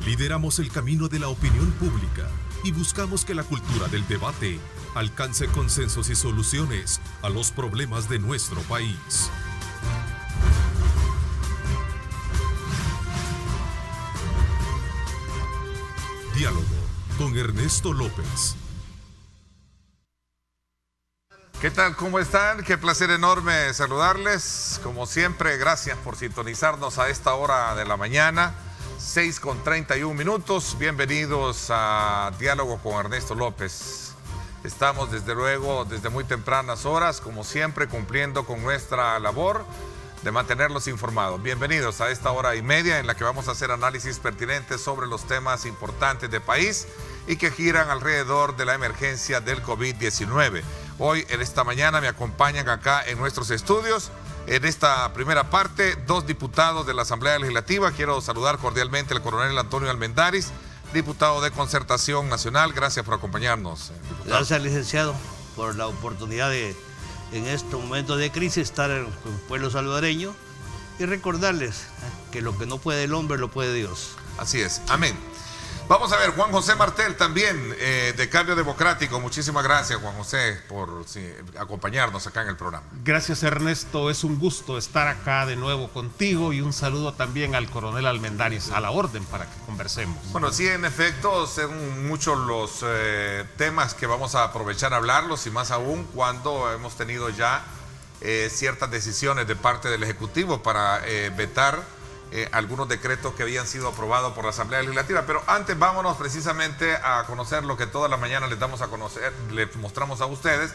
Lideramos el camino de la opinión pública y buscamos que la cultura del debate alcance consensos y soluciones a los problemas de nuestro país. Diálogo con Ernesto López. ¿Qué tal? ¿Cómo están? Qué placer enorme saludarles. Como siempre, gracias por sintonizarnos a esta hora de la mañana, 6:31. Bienvenidos a Diálogo con Ernesto López. Estamos desde luego desde muy tempranas horas, como siempre, cumpliendo con nuestra labor de mantenerlos informados. Bienvenidos a esta hora y media en la que vamos a hacer análisis pertinentes sobre los temas importantes del país y que giran alrededor de la emergencia del COVID-19. Hoy, en esta mañana, me acompañan acá en nuestros estudios, en esta primera parte, 2 diputados de la Asamblea Legislativa. Quiero saludar cordialmente al coronel Antonio Almendaris, diputado de Concertación Nacional. Gracias por acompañarnos, diputado. Gracias, licenciado, por la oportunidad de, en estos momentos de crisis, estar con el pueblo salvadoreño y recordarles que lo que no puede el hombre, lo puede Dios. Así es. Amén. Vamos a ver, Juan José Martel también, de Cambio Democrático. Muchísimas gracias, Juan José, por acompañarnos acá en el programa. Gracias, Ernesto. Es un gusto estar acá de nuevo contigo y un saludo también al coronel Almendaris, a la orden para que conversemos. Bueno, sí, en efecto, son muchos los temas que vamos a aprovechar a hablarlos, y más aún cuando hemos tenido ya ciertas decisiones de parte del Ejecutivo para vetar algunos decretos que habían sido aprobados por la Asamblea Legislativa. Pero antes vámonos precisamente a conocer lo que toda la mañana les damos a conocer, les mostramos a ustedes,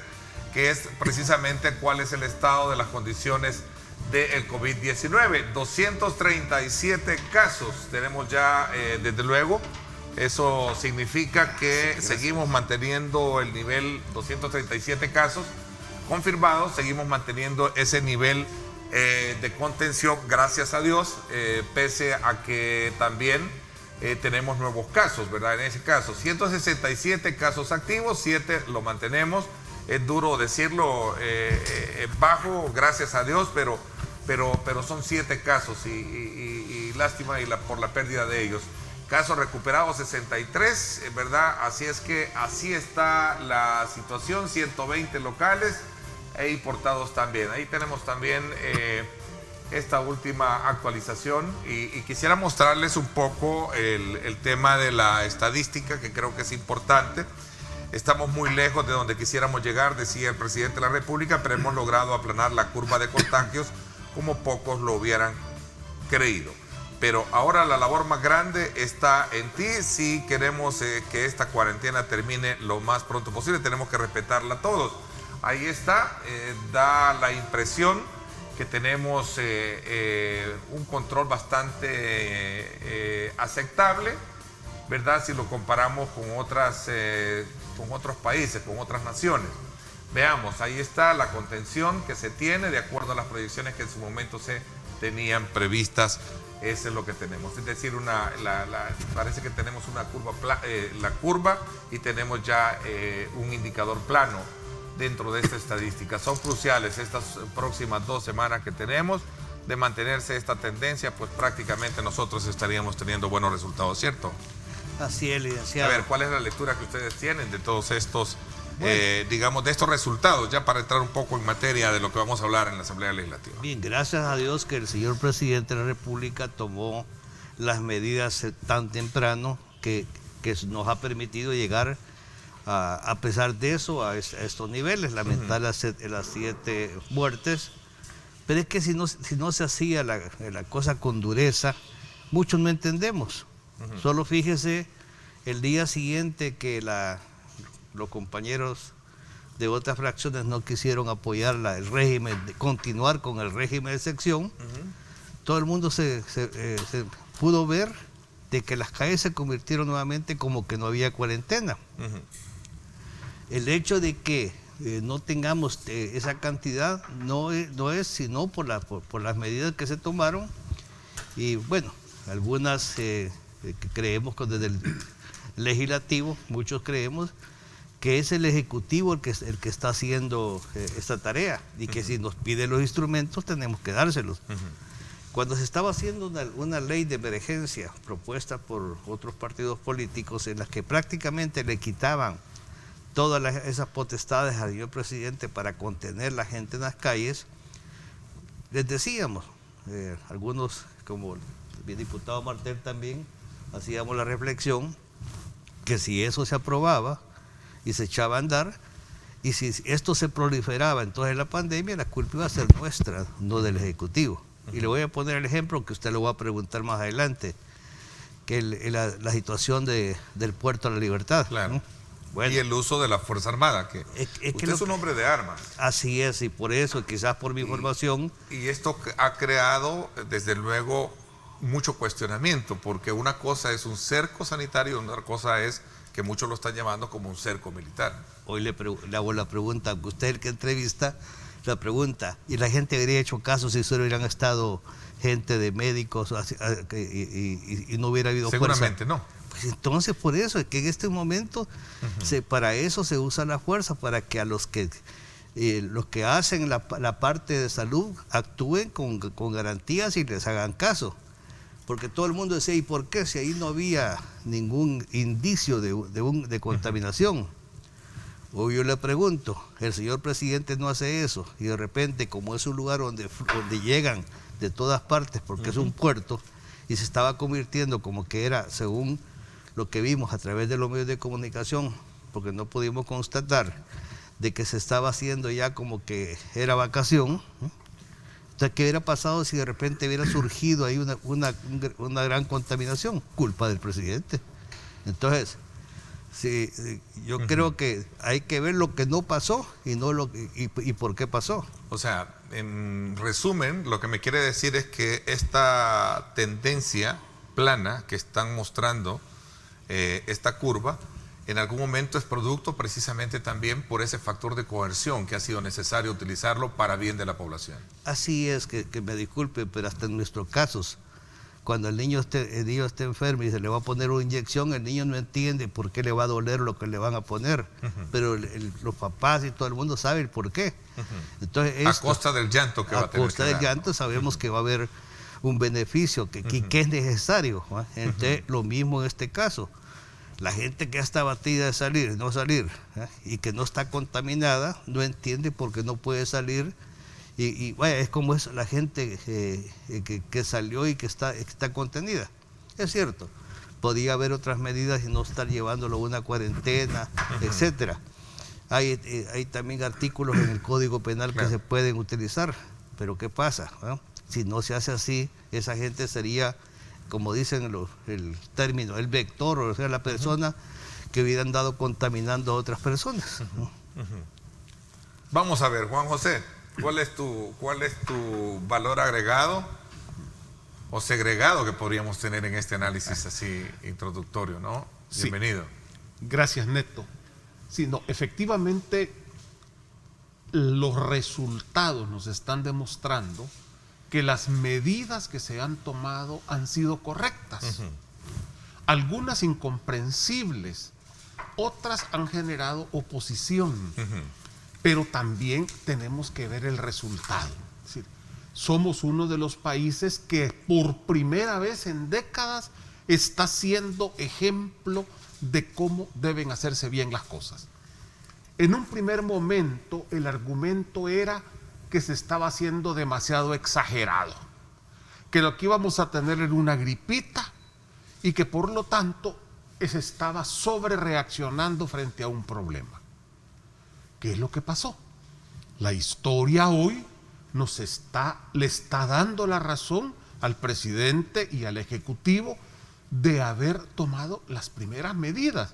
que es precisamente cuál es el estado de las condiciones del COVID-19. 237 casos tenemos ya, desde luego. Eso significa que seguimos manteniendo el nivel 237 casos confirmados, seguimos manteniendo ese nivel de contención, gracias a Dios, pese a que también tenemos nuevos casos, ¿verdad? En ese caso, 167 casos activos, 7 lo mantenemos. Es duro decirlo, bajo, gracias a Dios, pero son 7 casos y lástima por la pérdida de ellos. Casos recuperados 63, ¿verdad? Así es que así está la situación, 120 locales e importados también. Ahí tenemos también esta última actualización y quisiera mostrarles un poco el tema de la estadística, que creo que es importante. Estamos muy lejos de donde quisiéramos llegar, decía el presidente de la República, pero hemos logrado aplanar la curva de contagios como pocos lo hubieran creído. Pero ahora la labor más grande está en ti. Si queremos que esta cuarentena termine lo más pronto posible, tenemos que respetarla todos. Ahí está, da la impresión que tenemos un control bastante aceptable, ¿verdad? Si lo comparamos con otros países, con otras naciones. Veamos, ahí está la contención que se tiene de acuerdo a las proyecciones que en su momento se tenían previstas. Eso es lo que tenemos, es decir, parece que tenemos una curva, la curva, y tenemos ya un indicador plano dentro de esta estadística. Son cruciales estas próximas 2 semanas que tenemos. De mantenerse esta tendencia, pues prácticamente nosotros estaríamos teniendo buenos resultados, ¿cierto? Así es, licenciado. A ver, ¿cuál es la lectura que ustedes tienen de todos estos, digamos, de estos resultados, ya para entrar un poco en materia de lo que vamos a hablar en la Asamblea Legislativa? Bien, gracias a Dios que el señor presidente de la República tomó las medidas tan temprano que nos ha permitido llegar a pesar de eso, a estos niveles, lamentar las 7 muertes. Pero es que si no se hacía la cosa con dureza, muchos no entendemos. Solo fíjese el día siguiente que los compañeros de otras fracciones no quisieron apoyar el régimen, de continuar con el régimen de sección. Todo el mundo se pudo ver de que las calles se convirtieron nuevamente como que no había cuarentena. El hecho de que no tengamos esa cantidad no es sino por las medidas que se tomaron, y bueno, algunas que creemos que desde el legislativo, muchos creemos que es el Ejecutivo el que está haciendo esta tarea, y que si nos pide los instrumentos tenemos que dárselos. Cuando se estaba haciendo una ley de emergencia propuesta por otros partidos políticos en las que prácticamente le quitaban todas esas potestades al señor presidente para contener la gente en las calles, les decíamos, algunos, como el diputado Martel también, hacíamos la reflexión que si eso se aprobaba y se echaba a andar, y si esto se proliferaba entonces la pandemia, la culpa iba a ser nuestra, no del Ejecutivo. Y le voy a poner el ejemplo que usted lo va a preguntar más adelante, que la situación del Puerto de la Libertad. Claro. ¿no? Bueno, y el uso de la Fuerza Armada, que usted es un hombre de armas. Así es, y por eso, quizás por mi formación... Y esto ha creado, desde luego, mucho cuestionamiento, porque una cosa es un cerco sanitario, otra cosa es que muchos lo están llamando como un cerco militar. Hoy le hago la pregunta, usted el que entrevista, la pregunta, y la gente habría hecho caso si solo hubieran estado gente de médicos y no hubiera habido Seguramente fuerza. no. Pues entonces por eso es que en este momento para eso se usa la fuerza, para que a los que hacen la parte de salud actúen con garantías y les hagan caso. Porque todo el mundo decía, ¿y por qué? Si ahí no había ningún indicio de contaminación. Hoy yo le pregunto, el señor presidente no hace eso, y de repente, como es un lugar donde llegan de todas partes, porque es un puerto, y se estaba convirtiendo como que era, según lo que vimos a través de los medios de comunicación, porque no pudimos constatar de que se estaba haciendo ya como que era vacación. Entonces, ¿qué hubiera pasado si de repente hubiera surgido ahí una gran contaminación? Culpa del presidente. Entonces, sí, yo creo que hay que ver lo que no pasó y por qué pasó. O sea, en resumen, lo que me quiere decir es que esta tendencia plana que están mostrando, esta curva, en algún momento es producto precisamente también por ese factor de coerción que ha sido necesario utilizarlo para bien de la población. Así es, que me disculpe, pero hasta en nuestros casos, cuando el niño esté enfermo y se le va a poner una inyección, el niño no entiende por qué le va a doler lo que le van a poner, pero los papás y todo el mundo sabe el por qué. Entonces, a costa del llanto que va a tener. A costa del llanto sabemos que va a haber un beneficio que es necesario, ¿no? Entonces, lo mismo en este caso. La gente que está batida de salir, no salir, y que no está contaminada, no entiende por qué no puede salir. Y bueno, es como es la gente que salió y que está contenida. Es cierto, podía haber otras medidas y no estar llevándolo a una cuarentena, etcétera. Hay también artículos en el Código Penal que se pueden utilizar, pero ¿qué pasa? Si no se hace así, esa gente sería, como dicen el término, el vector, o sea, la persona que hubiera andado contaminando a otras personas. Vamos a ver, Juan José, ¿cuál es tu valor agregado o segregado que podríamos tener en este análisis así introductorio, ¿no? Bienvenido. Sí. Gracias, Neto. Sí, no, efectivamente, los resultados nos están demostrando que las medidas que se han tomado han sido correctas. Algunas incomprensibles, otras han generado oposición, pero también tenemos que ver el resultado. Es decir, somos uno de los países que por primera vez en décadas está siendo ejemplo de cómo deben hacerse bien las cosas. En un primer momento el argumento era que se estaba haciendo demasiado exagerado, que lo que íbamos a tener era una gripita y que por lo tanto se estaba sobrereaccionando frente a un problema. ¿Qué es lo que pasó? La historia hoy le está dando la razón al presidente y al Ejecutivo de haber tomado las primeras medidas.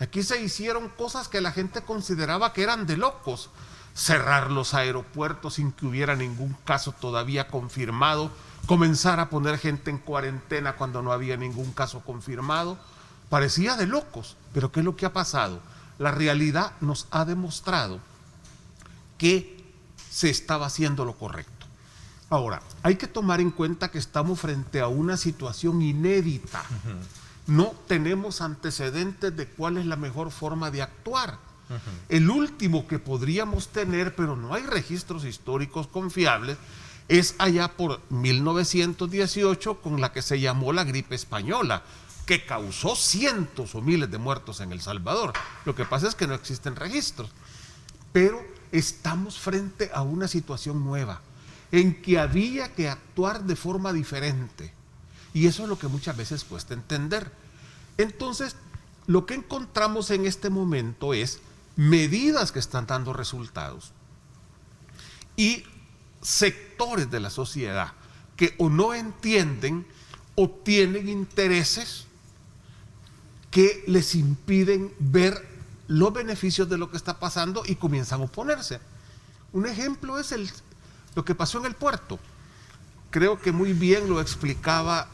Aquí se hicieron cosas que la gente consideraba que eran de locos. Cerrar los aeropuertos sin que hubiera ningún caso todavía confirmado, comenzar a poner gente en cuarentena cuando no había ningún caso confirmado, parecía de locos. Pero ¿qué es lo que ha pasado? La realidad nos ha demostrado que se estaba haciendo lo correcto. Ahora, hay que tomar en cuenta que estamos frente a una situación inédita. No tenemos antecedentes de cuál es la mejor forma de actuar. El último que podríamos tener, pero no hay registros históricos confiables, es allá por 1918 con la que se llamó la gripe española, que causó cientos o miles de muertos en El Salvador. Lo que pasa es que no existen registros. Pero estamos frente a una situación nueva, en que había que actuar de forma diferente. Y eso es lo que muchas veces cuesta entender. Entonces, lo que encontramos en este momento es medidas que están dando resultados y sectores de la sociedad que o no entienden o tienen intereses que les impiden ver los beneficios de lo que está pasando y comienzan a oponerse. Un ejemplo es lo que pasó en el puerto. Creo que muy bien lo explicaba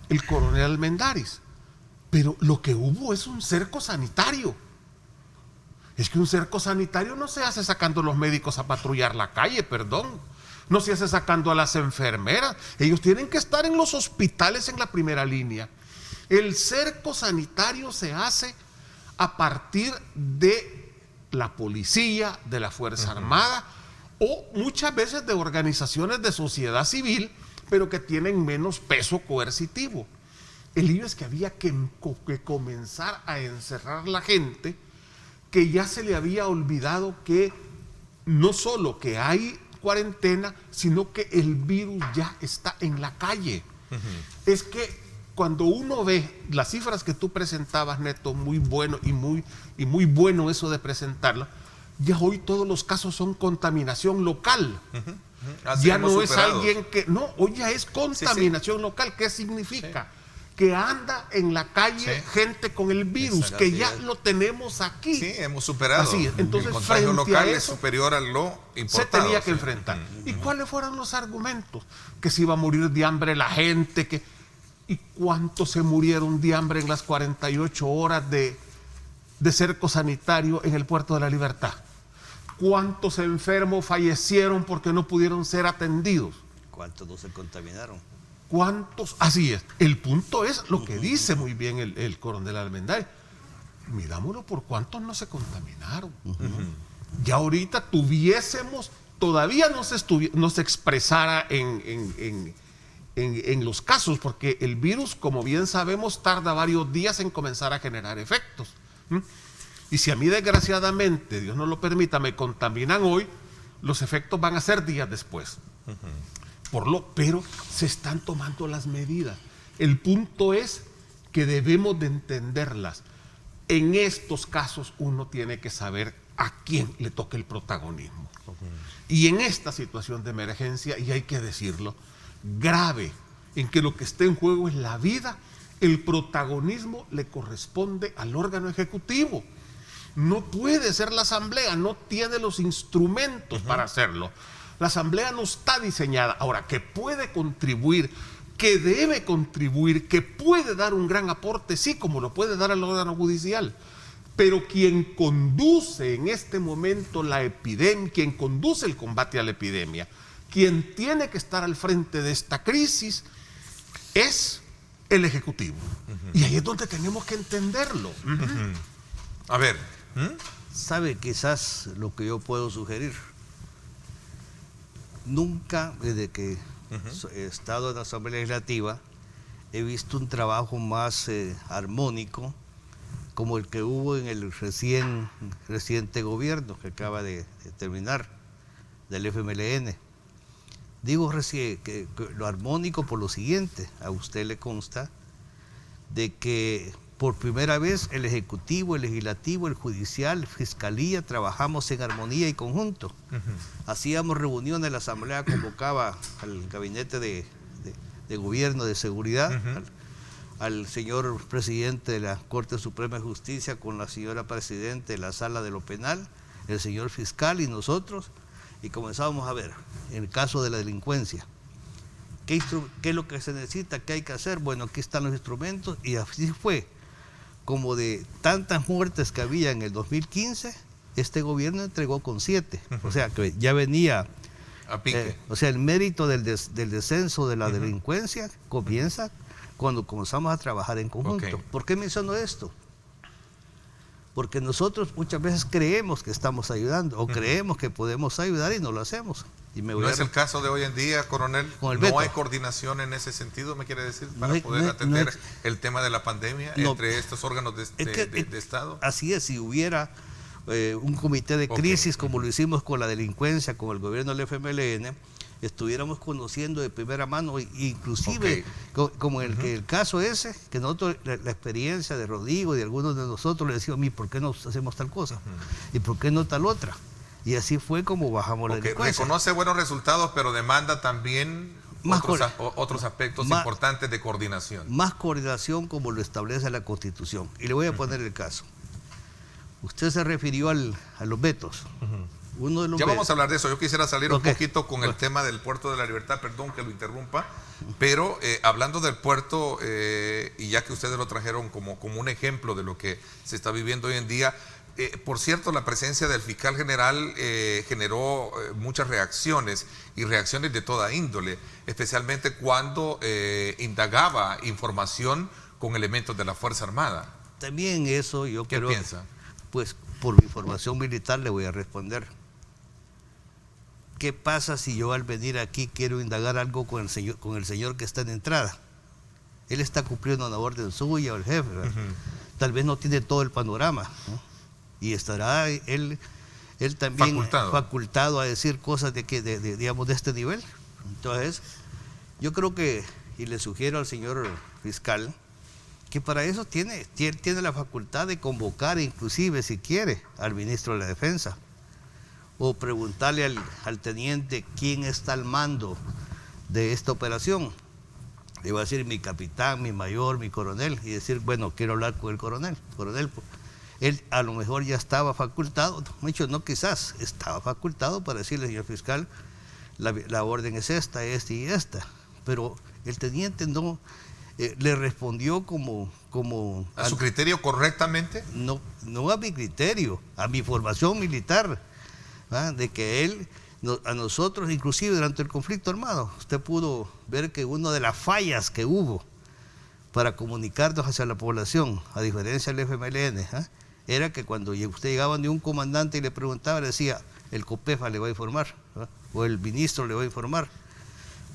el coronel Almendaris, pero lo que hubo es un cerco sanitario. Es que un cerco sanitario no se hace sacando a los médicos a patrullar la calle, perdón. No se hace sacando a las enfermeras. Ellos tienen que estar en los hospitales en la primera línea. El cerco sanitario se hace a partir de la policía, de la Fuerza Armada o muchas veces de organizaciones de sociedad civil, pero que tienen menos peso coercitivo. El lío es que había que comenzar a encerrar la gente, que ya se le había olvidado que no solo que hay cuarentena, sino que el virus ya está en la calle. Es que cuando uno ve las cifras que tú presentabas, Neto, muy bueno y muy bueno eso de presentarlo, ya hoy todos los casos son contaminación local. Ya no es alguien que... No, hoy ya es contaminación local. ¿Qué significa? Que anda en la calle gente con el virus, que ya lo tenemos aquí. Sí, hemos superado. Así es. Entonces, el contagio local eso, es superior a lo importado. Se tenía que enfrentar. ¿Y cuáles fueron los argumentos? Que se iba a morir de hambre la gente, ¿y cuántos se murieron de hambre en las 48 horas de cerco sanitario en el Puerto de la Libertad? ¿Cuántos enfermos fallecieron porque no pudieron ser atendidos? ¿Cuántos no se contaminaron? ¿Cuántos? Así es. El punto es lo que dice muy bien el coronel Almendaris. Mirámoslo por cuántos no se contaminaron. Ya ahorita todavía no se expresara en los casos, porque el virus, como bien sabemos, tarda varios días en comenzar a generar efectos. Y si a mí, desgraciadamente, Dios no lo permita, me contaminan hoy, los efectos van a ser días después. Pero se están tomando las medidas. El punto es que debemos de entenderlas. En estos casos uno tiene que saber a quién le toca el protagonismo. Y en esta situación de emergencia, y hay que decirlo, grave, en que lo que está en juego es la vida, el protagonismo le corresponde al órgano ejecutivo. No puede ser la Asamblea, no tiene los instrumentos para hacerlo. La Asamblea no está diseñada. Ahora, que puede contribuir, que debe contribuir, que puede dar un gran aporte, sí, como lo puede dar el órgano judicial. Pero quien conduce en este momento la epidemia, quien conduce el combate a la epidemia, quien tiene que estar al frente de esta crisis, es el Ejecutivo. Y ahí es donde tenemos que entenderlo. A ver. ¿Sabe quizás lo que yo puedo sugerir? Nunca, desde que he estado en la Asamblea Legislativa, he visto un trabajo más armónico como el que hubo en el reciente gobierno que acaba de terminar, del FMLN. Digo que lo armónico por lo siguiente: a usted le consta de que por primera vez el Ejecutivo, el Legislativo, el Judicial, Fiscalía, trabajamos en armonía y conjunto. Hacíamos reuniones, la Asamblea convocaba al Gabinete de Gobierno de Seguridad, al señor Presidente de la Corte Suprema de Justicia con la señora Presidente de la Sala de lo Penal, el señor Fiscal y nosotros, y comenzábamos a ver, en el caso de la delincuencia, ¿qué es lo que se necesita? ¿Qué hay que hacer? Bueno, aquí están los instrumentos, y así fue. Como de tantas muertes que había en el 2015, este gobierno entregó con 7. O sea, que ya venía a pique. O sea, el mérito del descenso de la delincuencia comienza cuando comenzamos a trabajar en conjunto. ¿Por qué menciono esto? Porque nosotros muchas veces creemos que estamos ayudando o creemos que podemos ayudar y no lo hacemos. Y me ¿No es el caso de hoy en día, coronel? Con el ¿No veto. hay coordinación en ese sentido, me quiere decir, para No hay- poder no hay- atender no hay- el tema de la pandemia No. entre estos órganos de Estado? Así es, si hubiera un comité de Ok. crisis como lo hicimos con la delincuencia, con el gobierno del FMLN, estuviéramos conociendo de primera mano, inclusive como el caso ese, que nosotros, la experiencia de Rodrigo y de algunos de nosotros le decíamos, ¿por qué no hacemos tal cosa? ¿Y por qué no tal otra? Y así fue como bajamos la delincuencia. Reconoce buenos resultados, pero demanda también Más otros aspectos más- importantes de coordinación. Más coordinación como lo establece la Constitución. Y le voy a poner el caso. Usted se refirió a los vetos. Uno de los Ya vetos. vamos a hablar de eso. Yo quisiera salir Ok. un poquito con el tema del Puerto de la Libertad, perdón que lo interrumpa, pero hablando del puerto, y ya que ustedes lo trajeron como un ejemplo de lo que se está viviendo hoy en día, por cierto, la presencia del fiscal general generó muchas reacciones y reacciones de toda índole, especialmente cuando indagaba información con elementos de la Fuerza Armada. También eso yo ¿Qué creo. piensa? Pues por mi formación militar le voy a responder. ¿Qué pasa si yo al venir aquí quiero indagar algo con el señor que está en entrada? Él está cumpliendo una orden suya o el jefe, ¿verdad? Tal vez no tiene todo el panorama, ¿no? Y estará él también facultado a decir cosas digamos, de este nivel. Entonces, yo creo que, y le sugiero al señor fiscal, que para eso tiene la facultad de convocar, inclusive si quiere, al ministro de la Defensa, o preguntarle al teniente quién está al mando de esta operación. Le va a decir mi capitán, mi mayor, mi coronel, y decir, bueno, quiero hablar con el coronel. Coronel, él a lo mejor ya estaba facultado, no quizás, estaba facultado para decirle, señor fiscal, la orden es esta y esta. Pero el teniente no le respondió como ¿A su criterio correctamente? no a mi criterio, a mi formación militar, ¿verdad? De que él, a nosotros, inclusive durante el conflicto armado, usted pudo ver que una de las fallas que hubo para comunicarnos hacia la población, a diferencia del FMLN, era que cuando usted llegaba de un comandante y le preguntaba, le decía, el COPEFA le va a informar, ¿verdad? O el ministro le va a informar.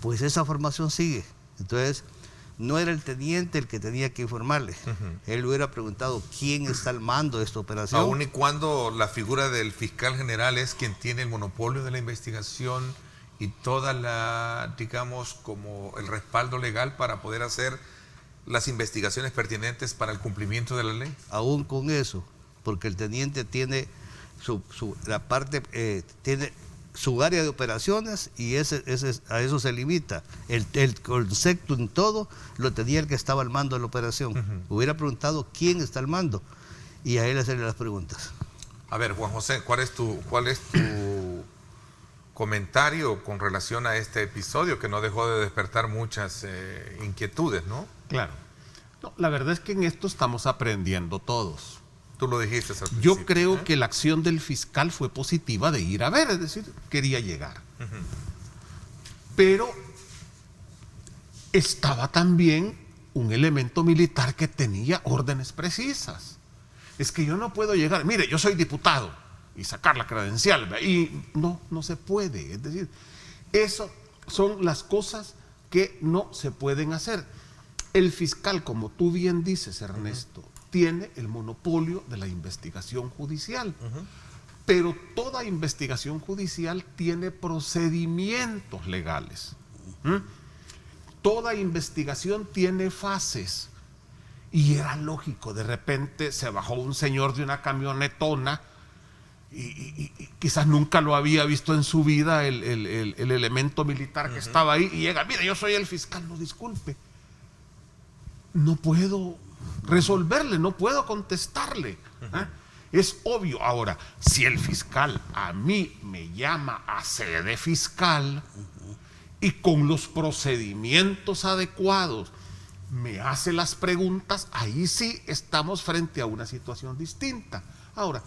Pues esa formación sigue. Entonces, no era el teniente el que tenía que informarle. Él hubiera preguntado quién está al mando de esta operación. Aun y cuando la figura del fiscal general es quien tiene el monopolio de la investigación y toda la, digamos, como el respaldo legal para poder hacer las investigaciones pertinentes para el cumplimiento de la ley. Aún con eso, porque el teniente tiene tiene su área de operaciones y a eso se limita. El concepto en todo lo tenía el que estaba al mando de la operación. Hubiera preguntado quién está al mando y a él hacerle las preguntas. A ver, Juan José, ¿cuál es tu comentario con relación a este episodio que no dejó de despertar muchas inquietudes, ¿no? Claro. No, la verdad es que en esto estamos aprendiendo todos. Tú lo dijiste al principio. Yo creo que la acción del fiscal fue positiva de ir a ver, es decir, quería llegar. Pero estaba también un elemento militar que tenía órdenes precisas. Es que yo no puedo llegar, mire, yo soy diputado, y sacar la credencial, y no se puede. Es decir, esas son las cosas que no se pueden hacer. El fiscal, como tú bien dices, Ernesto, tiene el monopolio de la investigación judicial. Pero toda investigación judicial tiene procedimientos legales. Toda investigación tiene fases. Y era lógico, de repente se bajó un señor de una camionetona y quizás nunca lo había visto en su vida el elemento militar que estaba ahí y llega, mire, yo soy el fiscal, no, disculpe. No puedo resolverle, no puedo contestarle. Es obvio. Ahora, si el fiscal a mí me llama a sede fiscal y con los procedimientos adecuados me hace las preguntas, ahí sí estamos frente a una situación distinta. Ahora,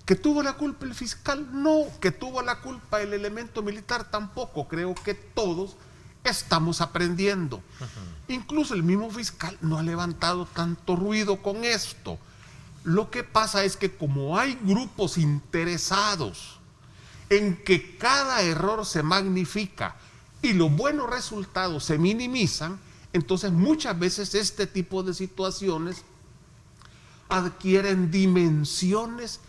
¿que tuvo la culpa el fiscal? No. ¿Que tuvo la culpa el elemento militar? Tampoco. Creo que todos estamos aprendiendo. Incluso el mismo fiscal no ha levantado tanto ruido con esto. Lo que pasa es que como hay grupos interesados en que cada error se magnifica y los buenos resultados se minimizan, entonces muchas veces este tipo de situaciones adquieren dimensiones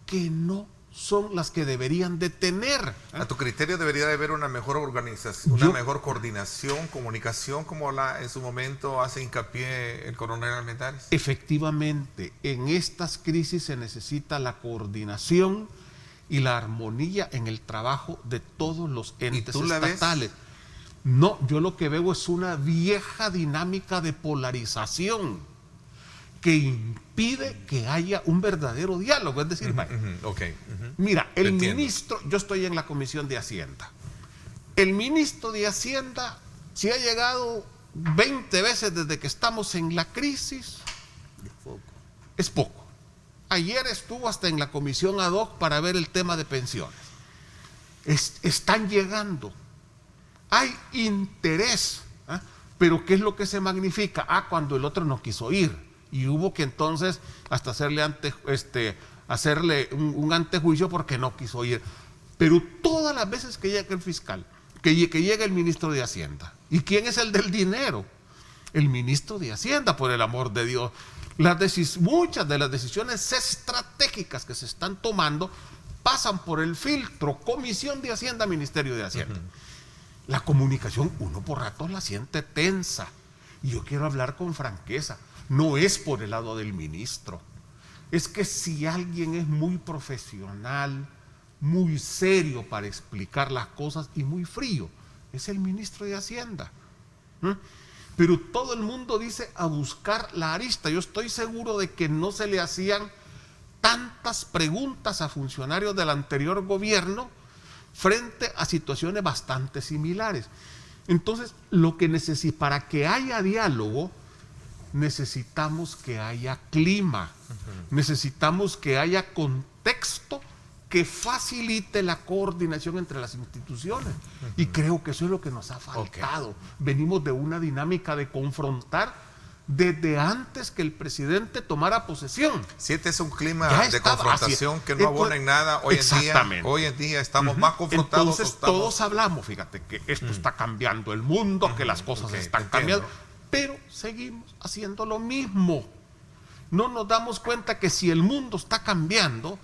que no son las que deberían de tener. A tu criterio debería de haber una mejor organización, una mejor coordinación, comunicación, como en su momento hace hincapié el coronel Armendáriz. Efectivamente, en estas crisis se necesita la coordinación y la armonía en el trabajo de todos los entes estatales. No, yo lo que veo es una vieja dinámica de polarización que impide que haya un verdadero diálogo. Es decir, mira, el ministro, yo estoy en la Comisión de Hacienda. El ministro de Hacienda, si ha llegado 20 veces desde que estamos en la crisis, es poco. Ayer estuvo hasta en la comisión ad hoc para ver el tema de pensiones. Están llegando. Hay interés, ¿eh? Pero ¿qué es lo que se magnifica? Cuando el otro no quiso ir. Y hubo que entonces hasta hacerle un antejuicio porque no quiso ir. Pero todas las veces que llega el fiscal, que llega el ministro de Hacienda, ¿y quién es el del dinero? El ministro de Hacienda, por el amor de Dios. Muchas de las decisiones estratégicas que se están tomando pasan por el filtro Comisión de Hacienda, Ministerio de Hacienda. La comunicación, uno por ratos la siente tensa. Y yo quiero hablar con franqueza. No es por el lado del ministro. Es que si alguien es muy profesional, muy serio para explicar las cosas y muy frío, es el ministro de Hacienda. Pero todo el mundo dice a buscar la arista. Yo estoy seguro de que no se le hacían tantas preguntas a funcionarios del anterior gobierno frente a situaciones bastante similares. Entonces, para que haya diálogo, necesitamos que haya clima, necesitamos que haya contexto que facilite la coordinación entre las instituciones. Y creo que eso es lo que nos ha faltado. Venimos de una dinámica de confrontar desde antes que el presidente tomara posesión. ¿Sientes un clima de confrontación que no abona en nada? Hoy en día estamos más confrontados. Entonces todos hablamos, fíjate, que esto está cambiando el mundo, que las cosas están cambiando, pero seguimos haciendo lo mismo. No nos damos cuenta que si el mundo está cambiando,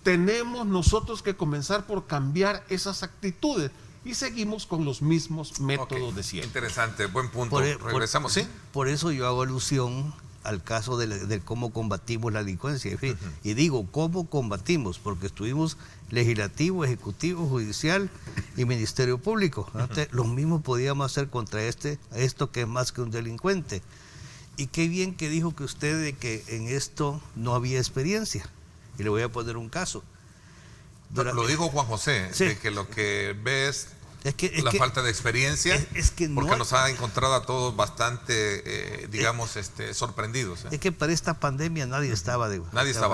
tenemos nosotros que comenzar por cambiar esas actitudes. Y seguimos con los mismos métodos de siempre. Interesante, buen punto. Regresamos, ¿sí? Por eso yo hago alusión al caso de cómo combatimos la delincuencia. Y digo, ¿cómo combatimos? Porque estuvimos legislativo, ejecutivo, judicial y ministerio público. Lo mismo podíamos hacer contra esto que es más que un delincuente. Y qué bien que dijo que usted de que en esto no había experiencia. Y le voy a poner un caso. Lo dijo Juan José, de que lo que ves la falta de experiencia, porque nos ha encontrado a todos bastante, sorprendidos. Es que para esta pandemia nadie estaba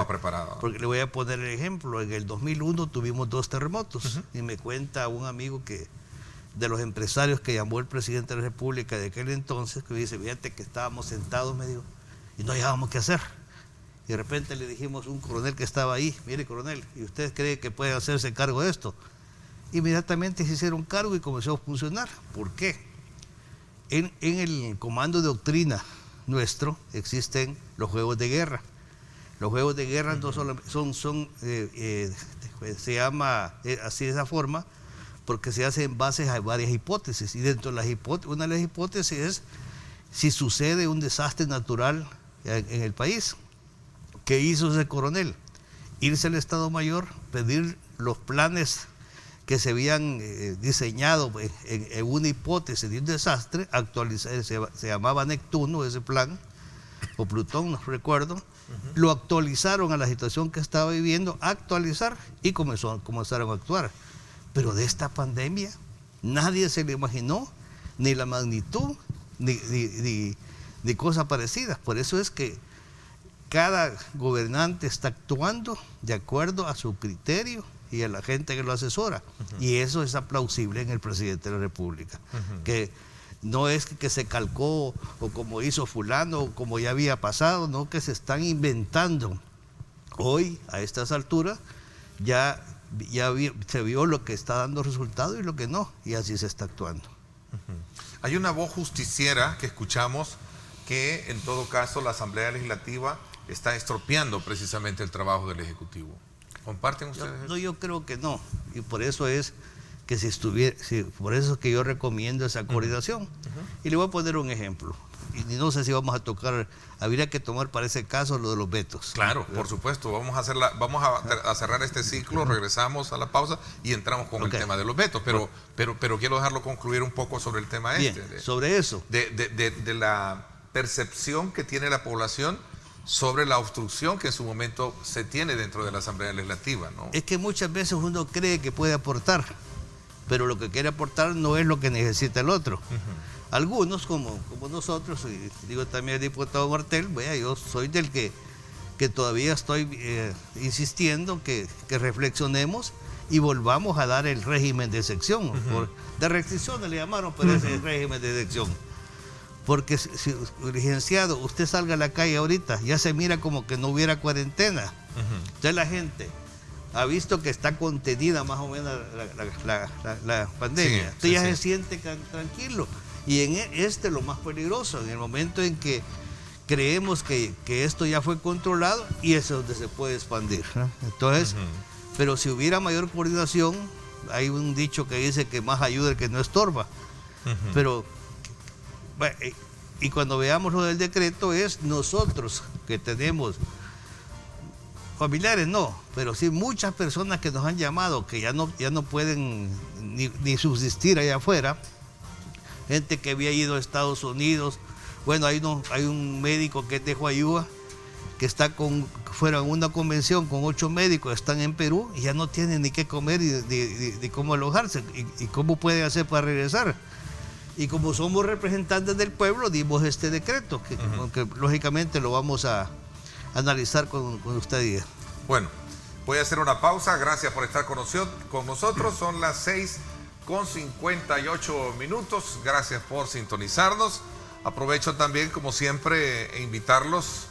preparado. Porque le voy a poner el ejemplo, en el 2001 tuvimos 2 terremotos, y me cuenta un amigo de los empresarios que llamó el presidente de la República de aquel entonces, que dice, fíjate que estábamos sentados, me dijo, y no hallábamos qué hacer. Y de repente le dijimos a un coronel que estaba ahí, mire coronel, ¿y usted cree que puede hacerse cargo de esto? Inmediatamente se hicieron cargo y comenzó a funcionar. ¿Por qué? En el comando de doctrina nuestro existen los juegos de guerra. Los juegos de guerra no se llama así de esa forma porque se hace en base a varias hipótesis. Y dentro de una de las hipótesis es si sucede un desastre natural en el país. ¿Qué hizo ese coronel? Irse al Estado Mayor, pedir los planes que se habían diseñado en una hipótesis de un desastre, actualizar, se llamaba Neptuno ese plan, o Plutón, no recuerdo, lo actualizaron a la situación que estaba viviendo, actualizar y comenzaron a actuar. Pero de esta pandemia nadie se le imaginó ni la magnitud ni cosas parecidas. Por eso es que cada gobernante está actuando de acuerdo a su criterio y a la gente que lo asesora. Y eso es aplausible en el presidente de la República. Que no es que se calcó o como hizo fulano o como ya había pasado, no, que se están inventando. Hoy, a estas alturas, ya se vio lo que está dando resultado y lo que no, y así se está actuando. Hay una voz justiciera que escuchamos que en todo caso la Asamblea Legislativa está estropeando precisamente el trabajo del Ejecutivo. ¿Comparten ustedes? No, yo creo que no, y por eso es que por eso es que yo recomiendo esa coordinación. Y le voy a poner un ejemplo, y no sé si vamos a tocar, habría que tomar para ese caso lo de los vetos. Claro, por supuesto, vamos a cerrar este ciclo, regresamos a la pausa y entramos con el tema de los vetos, pero quiero dejarlo concluir un poco sobre el tema sobre eso. De la percepción que tiene la población sobre la obstrucción que en su momento se tiene dentro de la Asamblea Legislativa, ¿no? Es que muchas veces uno cree que puede aportar, pero lo que quiere aportar no es lo que necesita el otro. Algunos, como nosotros, y digo también el diputado Martel, yo soy del que todavía estoy insistiendo que reflexionemos y volvamos a dar el régimen de excepción. De restricciones le llamaron, pero ese es el régimen de excepción. Porque, licenciado, usted salga a la calle ahorita, ya se mira como que no hubiera cuarentena. Entonces la gente ha visto que está contenida más o menos la pandemia. Entonces ya se siente tranquilo. Y en lo más peligroso, en el momento en que creemos que esto ya fue controlado, y eso es donde se puede expandir, ¿no? Entonces, pero si hubiera mayor coordinación, hay un dicho que dice que más ayuda el que no estorba. Pero, y cuando veamos lo del decreto, es nosotros que tenemos familiares, no, pero sí muchas personas que nos han llamado, que ya no pueden ni subsistir allá afuera. Gente que había ido a Estados Unidos. Bueno, hay un médico que es de Huayúa, que fueron a una convención con 8 médicos, están en Perú y ya no tienen ni qué comer ni cómo alojarse y cómo pueden hacer para regresar. Y como somos representantes del pueblo, dimos este decreto, que lógicamente lo vamos a analizar con usted. Bueno, voy a hacer una pausa. Gracias por estar con nosotros. Son las 6:58. Gracias por sintonizarnos. Aprovecho también, como siempre, invitarlos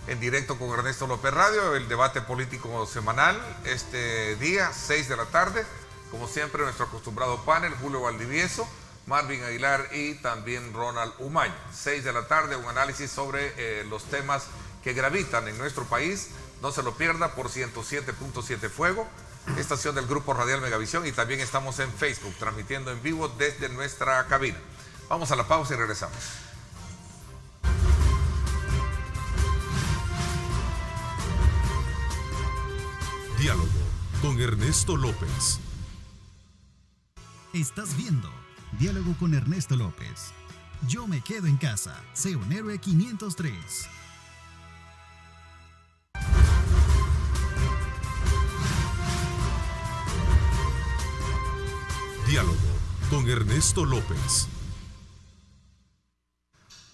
en directo con Ernesto López Radio, el debate político semanal, este día, 6 de la tarde. Como siempre, nuestro acostumbrado panel, Julio Valdivieso, Marvin Aguilar y también Ronald Umaña. 6 de la tarde, un análisis sobre los temas que gravitan en nuestro país. No se lo pierda por 107.7 Fuego, estación del Grupo Radial Megavisión, y también estamos en Facebook, transmitiendo en vivo desde nuestra cabina. Vamos a la pausa y regresamos. Diálogo con Ernesto López. Estás viendo Diálogo con Ernesto López. Yo me quedo en casa. Sé un héroe 503. Diálogo con Ernesto López.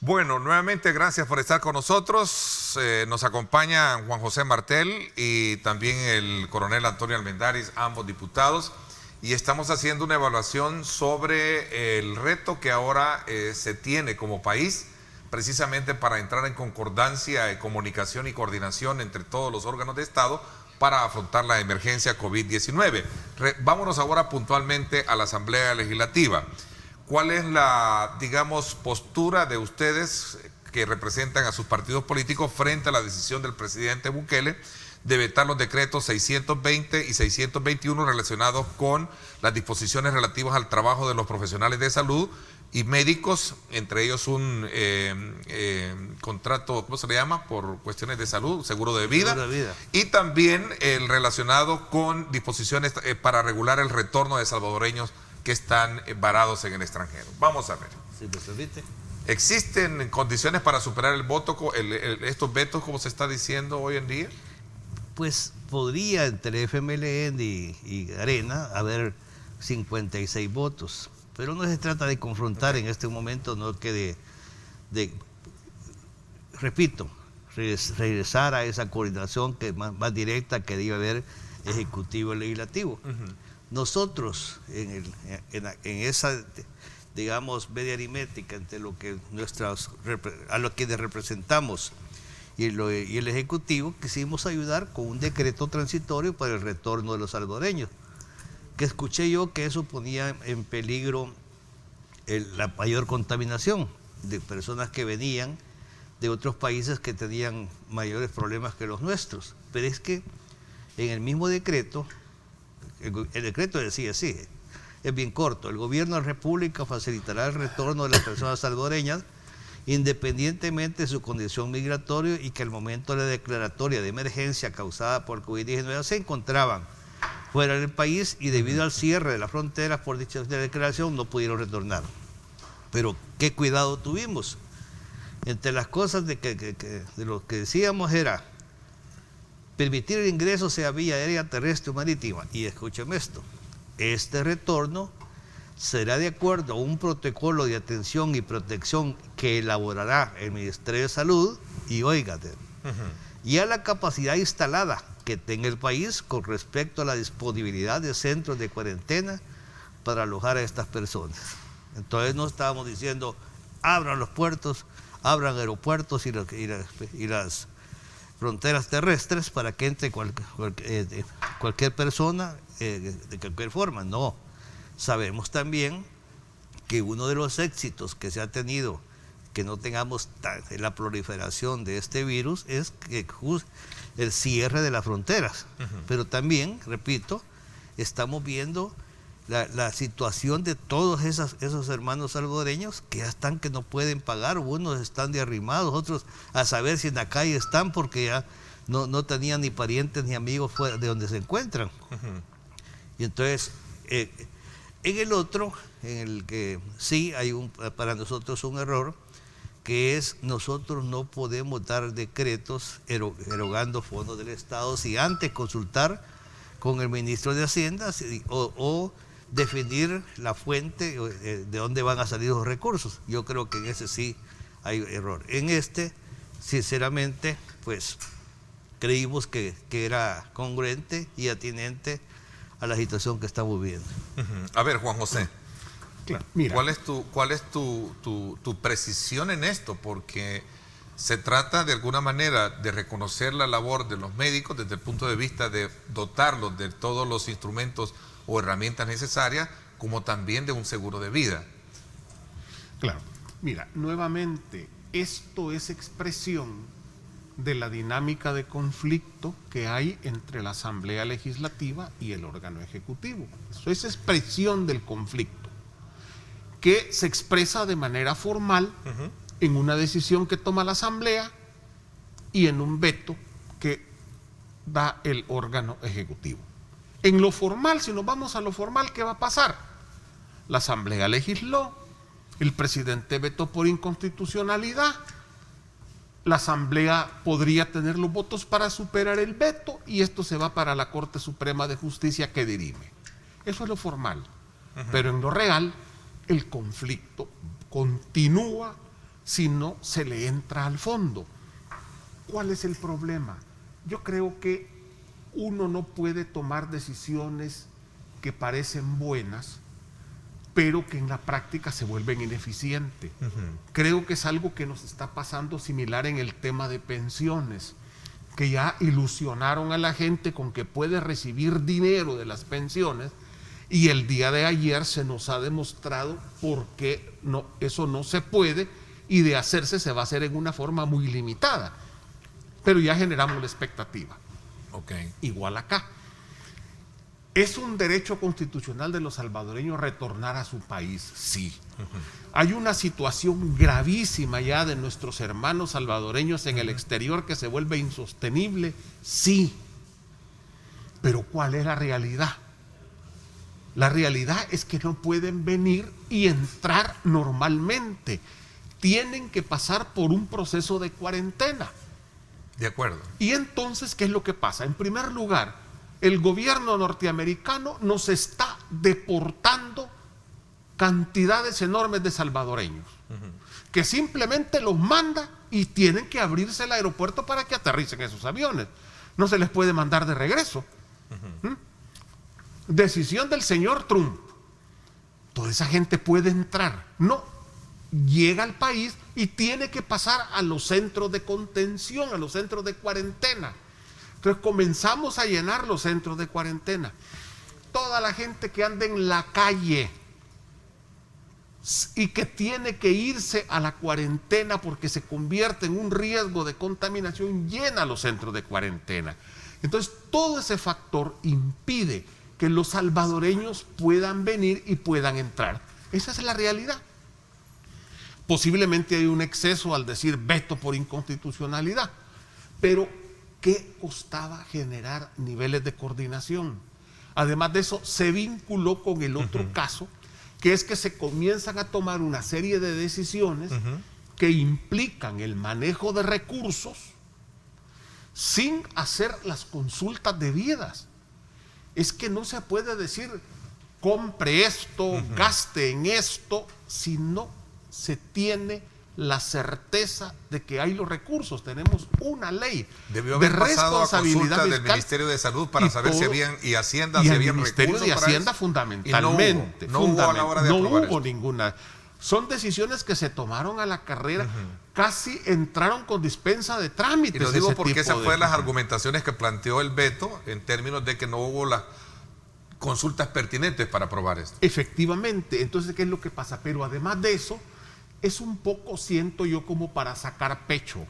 Bueno, nuevamente gracias por estar con nosotros. Nos acompaña Juan José Martel y también el coronel Antonio Almendaris, ambos diputados, y estamos haciendo una evaluación sobre el reto que ahora se tiene como país, precisamente para entrar en concordancia, comunicación y coordinación entre todos los órganos de Estado para afrontar la emergencia COVID-19. Vámonos ahora puntualmente a la Asamblea Legislativa. ¿Cuál es la, postura de ustedes que representan a sus partidos políticos frente a la decisión del presidente Bukele de vetar los decretos 620 y 621 relacionados con las disposiciones relativas al trabajo de los profesionales de salud y médicos, entre ellos un contrato, ¿cómo se le llama? Por cuestiones de salud, seguro de vida, y también el relacionado con disposiciones para regular el retorno de salvadoreños que están varados en el extranjero? Vamos a ver. ¿Sí me permite? ¿Existen condiciones para superar el voto, estos vetos, como se está diciendo hoy en día? Pues podría entre FMLN y Arena haber 56 votos, pero no se trata de confrontar en este momento, no que repito, regresar a esa coordinación que más directa que debe haber ejecutivo y legislativo. Nosotros en esa, media aritmética entre lo que a los que representamos y el Ejecutivo quisimos ayudar con un decreto transitorio para el retorno de los salvadoreños, que escuché yo que eso ponía en peligro la mayor contaminación de personas que venían de otros países que tenían mayores problemas que los nuestros. Pero es que en el mismo decreto, el decreto decía así, es bien corto: el gobierno de la República facilitará el retorno de las personas salvadoreñas independientemente de su condición migratoria y que al momento de la declaratoria de emergencia causada por COVID-19 se encontraban fuera del país y debido al cierre de las fronteras por dicha declaración no pudieron retornar. Pero ¿qué cuidado tuvimos? Entre las cosas de lo que decíamos era permitir el ingreso sea vía aérea, terrestre o marítima. Y escúcheme esto: este retorno será de acuerdo a un protocolo de atención y protección que elaborará el Ministerio de Salud y, óigate, y a la capacidad instalada que tenga el país con respecto a la disponibilidad de centros de cuarentena para alojar a estas personas. Entonces no estábamos diciendo abran los puertos, abran aeropuertos y las fronteras terrestres para que entre cualquier persona de cualquier forma. No, sabemos también que uno de los éxitos que se ha tenido, que no tengamos la proliferación de este virus, es que el cierre de las fronteras. Pero también, repito, estamos viendo la situación de todos esos hermanos salvadoreños que ya están que no pueden pagar. Unos están de arrimados, otros a saber si en la calle están porque ya no tenían ni parientes ni amigos fuera de donde se encuentran. Y entonces, en el otro, en el que sí hay para nosotros un error, que es nosotros no podemos dar decretos erogando fondos del Estado sin antes consultar con el ministro de Hacienda o definir la fuente de dónde van a salir los recursos. Yo creo que en ese sí hay error. En este, sinceramente, pues creímos que era congruente y atinente a la situación que estamos viviendo. A ver, Juan José, Claro, mira, ¿cuál es tu precisión en esto? Porque se trata de alguna manera de reconocer la labor de los médicos desde el punto de vista de dotarlos de todos los instrumentos o herramientas necesarias, como también de un seguro de vida. claro, mira, nuevamente, esto es expresión de la dinámica de conflicto que hay entre la Asamblea Legislativa y el órgano ejecutivo. Eso es expresión del conflicto, que se expresa de manera formal en una decisión que toma la Asamblea y en un veto que da el órgano ejecutivo. En lo formal, si nos vamos a lo formal, ¿qué va a pasar? La Asamblea legisló, el presidente vetó por inconstitucionalidad, la Asamblea podría tener los votos para superar el veto y esto se va para la Corte Suprema de Justicia que dirime. Eso es lo formal. Pero en lo real, el conflicto continúa si no se le entra al fondo. ¿Cuál es el problema? Yo creo que uno no puede tomar decisiones que parecen buenas, pero que en la práctica se vuelven ineficientes. Creo que es algo que nos está pasando similar en el tema de pensiones, que ya ilusionaron a la gente con que puede recibir dinero de las pensiones y el día de ayer se nos ha demostrado por qué eso no se puede y de hacerse se va a hacer en una forma muy limitada. Pero ya generamos la expectativa. Okay. Igual acá. ¿Es un derecho constitucional de los salvadoreños retornar a su país? Sí. Hay una situación gravísima ya de nuestros hermanos salvadoreños en el exterior que se vuelve insostenible. Sí. Pero ¿cuál es la realidad? La realidad es que no pueden venir y entrar normalmente. Tienen que pasar por un proceso de cuarentena. De acuerdo. Y entonces, ¿qué es lo que pasa? En primer lugar, el gobierno norteamericano nos está deportando cantidades enormes de salvadoreños, que simplemente los manda y tienen que abrirse el aeropuerto para que aterricen esos aviones. No se les puede mandar de regreso. Decisión del señor Trump. Toda esa gente puede entrar. No, llega al país y tiene que pasar a los centros de contención, a los centros de cuarentena. Entonces comenzamos a llenar los centros de cuarentena. Toda la gente que anda en la calle y que tiene que irse a la cuarentena porque se convierte en un riesgo de contaminación, llena los centros de cuarentena. Entonces, todo ese factor impide que los salvadoreños puedan venir y puedan entrar. Esa es la realidad. Posiblemente hay un exceso al decir veto por inconstitucionalidad, pero ¿qué costaba generar niveles de coordinación? Además de eso, se vinculó con el otro caso, que es que se comienzan a tomar una serie de decisiones que implican el manejo de recursos sin hacer las consultas debidas. Es que no se puede decir compre esto, gaste en esto, si no se tiene la certeza de que hay los recursos. Tenemos una ley debió haber de pasado responsabilidad a consulta del fiscal Ministerio de Salud para saber si habían, y Hacienda, y si el habían Ministerio recursos de para Hacienda eso. fundamentalmente. No hubo a la hora de no aprobar hubo esto. ninguna. Son decisiones que se tomaron a la carrera, casi entraron con dispensa de trámites. Y lo digo ese porque tipo esas de fueron las cosas. argumentaciones que planteó el veto en términos de que no hubo las consultas pertinentes para aprobar esto. Efectivamente, entonces, ¿qué es lo que pasa? Pero además de eso, es un poco, siento yo, como para sacar pecho.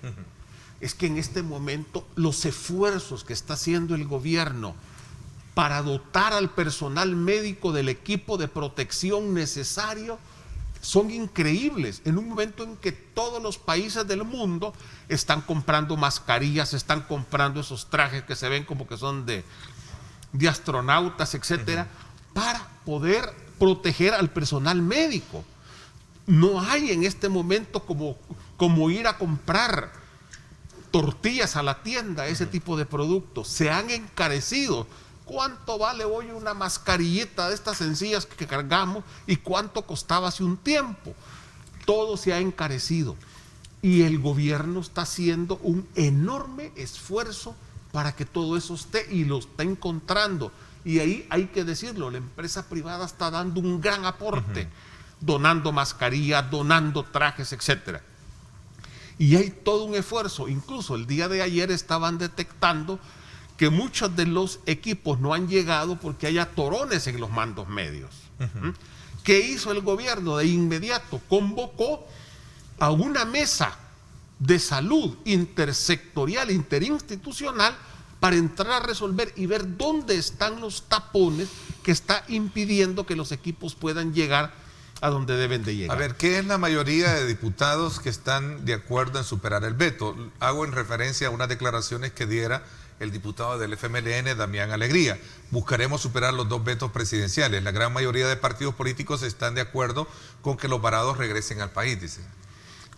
Es que en este momento los esfuerzos que está haciendo el gobierno para dotar al personal médico del equipo de protección necesario son increíbles. En un momento en que todos los países del mundo están comprando mascarillas, están comprando esos trajes que se ven como que son de astronautas, etcétera, para poder proteger al personal médico. No hay en este momento como ir a comprar tortillas a la tienda, ese tipo de productos. Se han encarecido. ¿Cuánto vale hoy una mascarillita de estas sencillas que cargamos y cuánto costaba hace un tiempo? Todo se ha encarecido. Y el gobierno está haciendo un enorme esfuerzo para que todo eso esté, y lo está encontrando. Y ahí hay que decirlo, la empresa privada está dando un gran aporte, donando mascarillas, donando trajes, etcétera. Y hay todo un esfuerzo. Incluso el día de ayer estaban detectando que muchos de los equipos no han llegado porque hay atorones en los mandos medios. ¿Qué hizo el gobierno? De inmediato convocó a una mesa de salud intersectorial, interinstitucional, para entrar a resolver y ver dónde están los tapones que está impidiendo que los equipos puedan llegar a donde deben de llegar. A ver, ¿qué es la mayoría de diputados que están de acuerdo en superar el veto? Hago en referencia a unas declaraciones que diera el diputado del FMLN, Damián Alegría. Buscaremos superar los 2 vetos presidenciales. La gran mayoría de partidos políticos están de acuerdo con que los varados regresen al país, dice.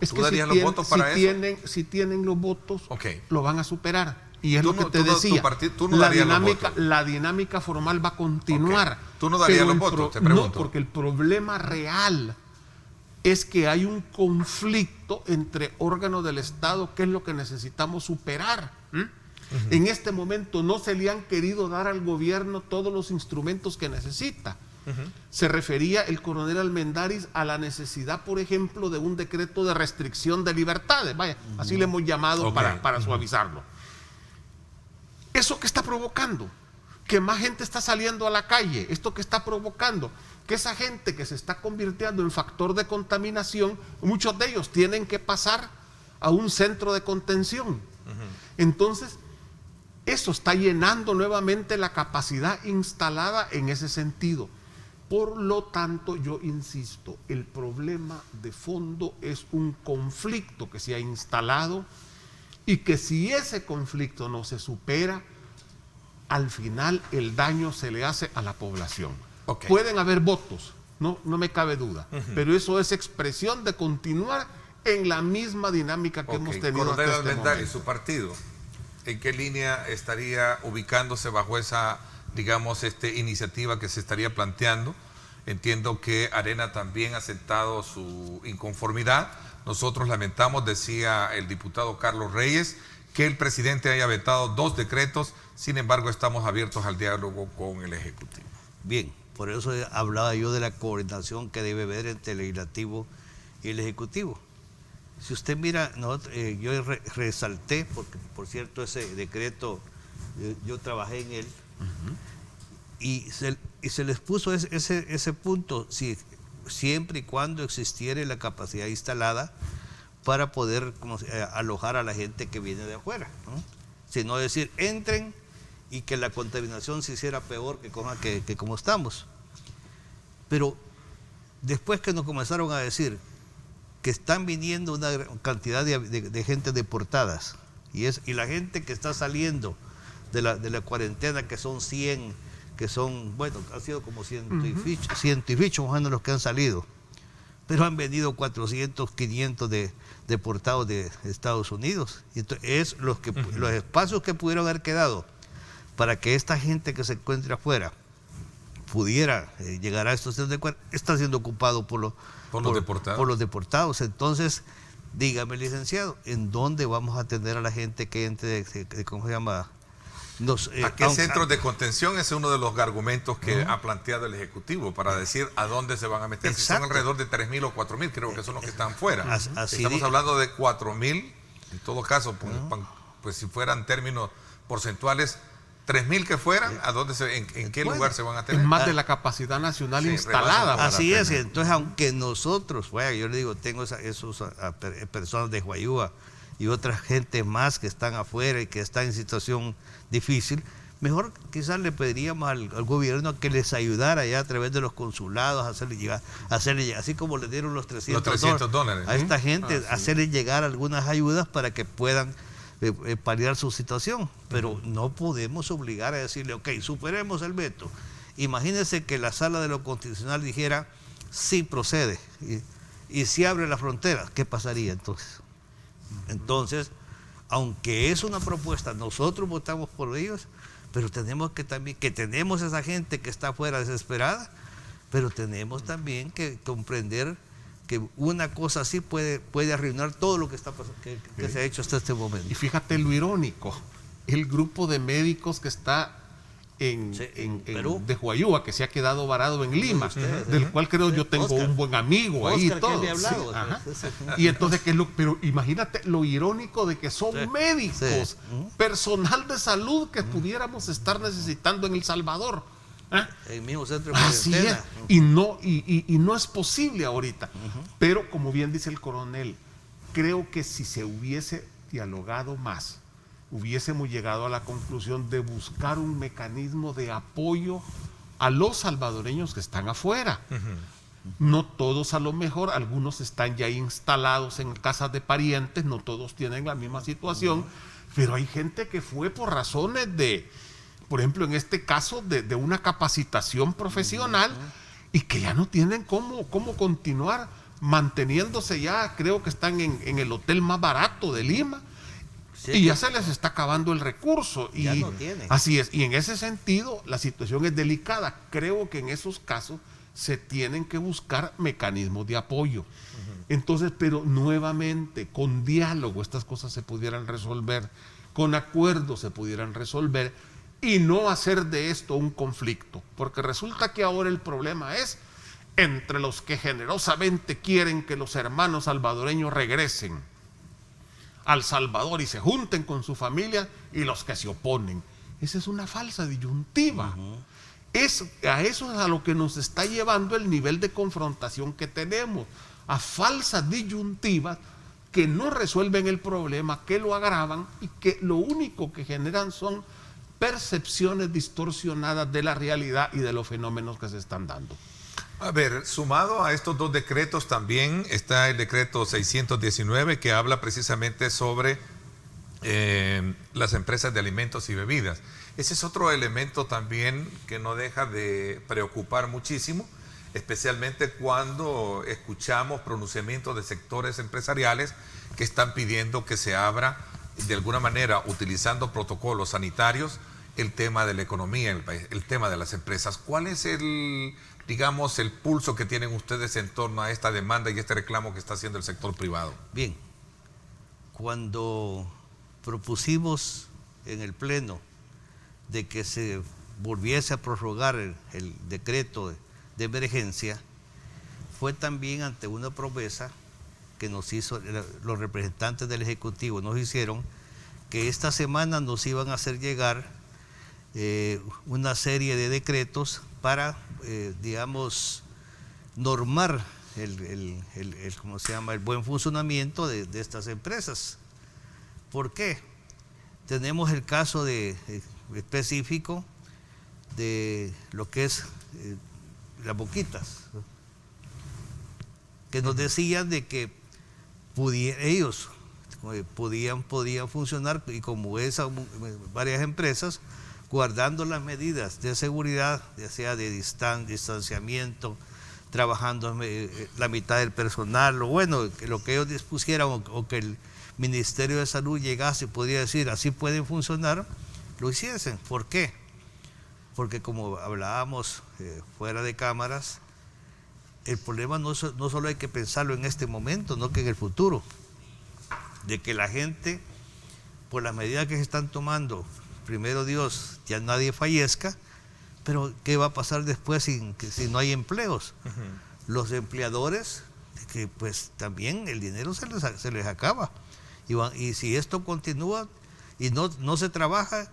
Es ¿Tú que darías los votos para eso? Si tienen los votos, Okay. lo van a superar. Y es Tú lo que no- te tú no- decía, tu partido- tú no darías los votos. la dinámica formal va a continuar. Okay. Tú no darías pero los el votos, te pregunto. No, porque el problema real es que hay un conflicto entre órganos del Estado, que es lo que necesitamos superar. En este momento no se le han querido dar al gobierno todos los instrumentos que necesita. Se refería el coronel Almendaris a la necesidad, por ejemplo, de un decreto de restricción de libertades. Vaya, así le hemos llamado Okay. para suavizarlo. ¿Eso que está provocando? Que más gente está saliendo a la calle. ¿Esto que está provocando? Que esa gente que se está convirtiendo en factor de contaminación, muchos de ellos tienen que pasar a un centro de contención. Entonces, eso está llenando nuevamente la capacidad instalada en ese sentido. Por lo tanto, yo insisto, el problema de fondo es un conflicto que se ha instalado, y que si ese conflicto no se supera, al final el daño se le hace a la población. Okay. Pueden haber votos, no me cabe duda, pero eso es expresión de continuar en la misma dinámica que hemos tenido hasta Coronel este Almendaris, momento. su partido, ¿en qué línea estaría ubicándose bajo esa, digamos, iniciativa que se estaría planteando? Entiendo que Arena también ha aceptado su inconformidad. Nosotros lamentamos, decía el diputado Carlos Reyes, que el presidente haya vetado 2 decretos. Sin embargo, estamos abiertos al diálogo con el Ejecutivo. Bien, por eso hablaba yo de la coordinación que debe haber entre el legislativo y el ejecutivo. Si usted mira, yo resalté, porque por cierto ese decreto, yo trabajé en él, y se les puso ese punto, siempre y cuando existiera la capacidad instalada para poder alojar a la gente que viene de afuera, ¿no? Sino decir, entren y que la contaminación se hiciera peor que como estamos. Pero después que nos comenzaron a decir que están viniendo una cantidad de gente deportadas, y la gente que está saliendo de la cuarentena, que son 100, que son, bueno, han sido como ciento y ficho más o menos los que han salido, pero han venido 400, 500 deportados de Estados Unidos. Y entonces los espacios que pudieron haber quedado para que esta gente que se encuentre afuera pudiera llegar a estos centros de cuarentena, está siendo ocupado por los deportados. Entonces, dígame, licenciado, ¿en dónde vamos a atender a la gente que entre, ¿cómo se llama? ¿A qué centros de contención? Es uno de los argumentos que ha planteado el Ejecutivo para decir a dónde se van a meter. Si son alrededor de 3.000 o 4.000, creo que son los que están fuera. Estamos hablando de 4.000, en todo caso, pues si fueran términos porcentuales, 3.000 que fueran, ¿a dónde en qué lugar se van a tener? Es más de la capacidad nacional instalada. Así es, entonces aunque nosotros, yo le digo, tengo esos personas de Huayúa y otra gente más que están afuera y que están en situación difícil, mejor quizás le pediríamos al gobierno que les ayudara ya a través de los consulados, hacerle llegar, así como le dieron los 300 dólares a esta gente, hacerle llegar algunas ayudas para que puedan paliar su situación. Pero no podemos obligar a decirle, ok, superemos el veto. Imagínense que la Sala de lo Constitucional dijera, sí procede, y si abre la frontera, ¿qué pasaría entonces? Entonces, aunque es una propuesta, nosotros votamos por ellos, pero tenemos que tenemos esa gente que está afuera desesperada, pero tenemos también que comprender que una cosa así puede arruinar todo lo que está pasando, que se ha hecho hasta este momento. Y fíjate lo irónico, el grupo de médicos que está en Perú, de Huayúa, que se ha quedado varado en Lima, del cual creo yo tengo Oscar, un buen amigo ahí y todo. Y entonces, pero imagínate lo irónico de que son médicos, personal de salud que pudiéramos estar necesitando en El Salvador. El mismo centro de así es, y no es posible ahorita. Pero como bien dice el coronel, creo que si se hubiese dialogado más, hubiésemos llegado a la conclusión de buscar un mecanismo de apoyo a los salvadoreños que están afuera. No todos, a lo mejor, algunos están ya instalados en casas de parientes, no todos tienen la misma situación, pero hay gente que fue por razones de, por ejemplo, en este caso, de una capacitación profesional y que ya no tienen cómo continuar manteniéndose ya, creo que están en el hotel más barato de Lima. Y ya se les está acabando el recurso. Ya no tienen. Así es. Y en ese sentido, la situación es delicada. Creo que en esos casos se tienen que buscar mecanismos de apoyo. Entonces, pero nuevamente, con diálogo estas cosas se pudieran resolver, con acuerdos se pudieran resolver y no hacer de esto un conflicto. Porque resulta que ahora el problema es entre los que generosamente quieren que los hermanos salvadoreños regresen al Salvador y se junten con su familia y los que se oponen. Esa es una falsa disyuntiva. A eso es a lo que nos está llevando el nivel de confrontación que tenemos, a falsas disyuntivas que no resuelven el problema, que lo agravan y que lo único que generan son percepciones distorsionadas de la realidad y de los fenómenos que se están dando. A ver, sumado a estos dos decretos también está el decreto 619 que habla precisamente sobre las empresas de alimentos y bebidas. Ese es otro elemento también que no deja de preocupar muchísimo, especialmente cuando escuchamos pronunciamientos de sectores empresariales que están pidiendo que se abra de alguna manera, utilizando protocolos sanitarios, el tema de la economía en el país, el tema de las empresas. ¿Cuál es el pulso que tienen ustedes en torno a esta demanda y este reclamo que está haciendo el sector privado? Bien, cuando propusimos en el Pleno de que se volviese a prorrogar el decreto de emergencia, fue también ante una promesa que nos hizo, los representantes del Ejecutivo nos hicieron, que esta semana nos iban a hacer llegar una serie de decretos para, digamos, normar ¿cómo se llama?, el buen funcionamiento de estas empresas. ¿Por qué? Tenemos el caso específico de lo que es las boquitas, que nos decían de que ellos podían funcionar, y como varias empresas, guardando las medidas de seguridad, ya sea de distanciamiento, trabajando la mitad del personal, o bueno, lo que ellos dispusieran, o que el Ministerio de Salud llegase y podría decir, así pueden funcionar, lo hiciesen. ¿Por qué? Porque como hablábamos fuera de cámaras, el problema no solo hay que pensarlo en este momento, no que en el futuro, de que la gente, por las medidas que se están tomando, primero Dios, ya nadie fallezca, pero ¿qué va a pasar después si no hay empleos? Los empleadores, que pues también el dinero se les acaba. Y si esto continúa y no se trabaja,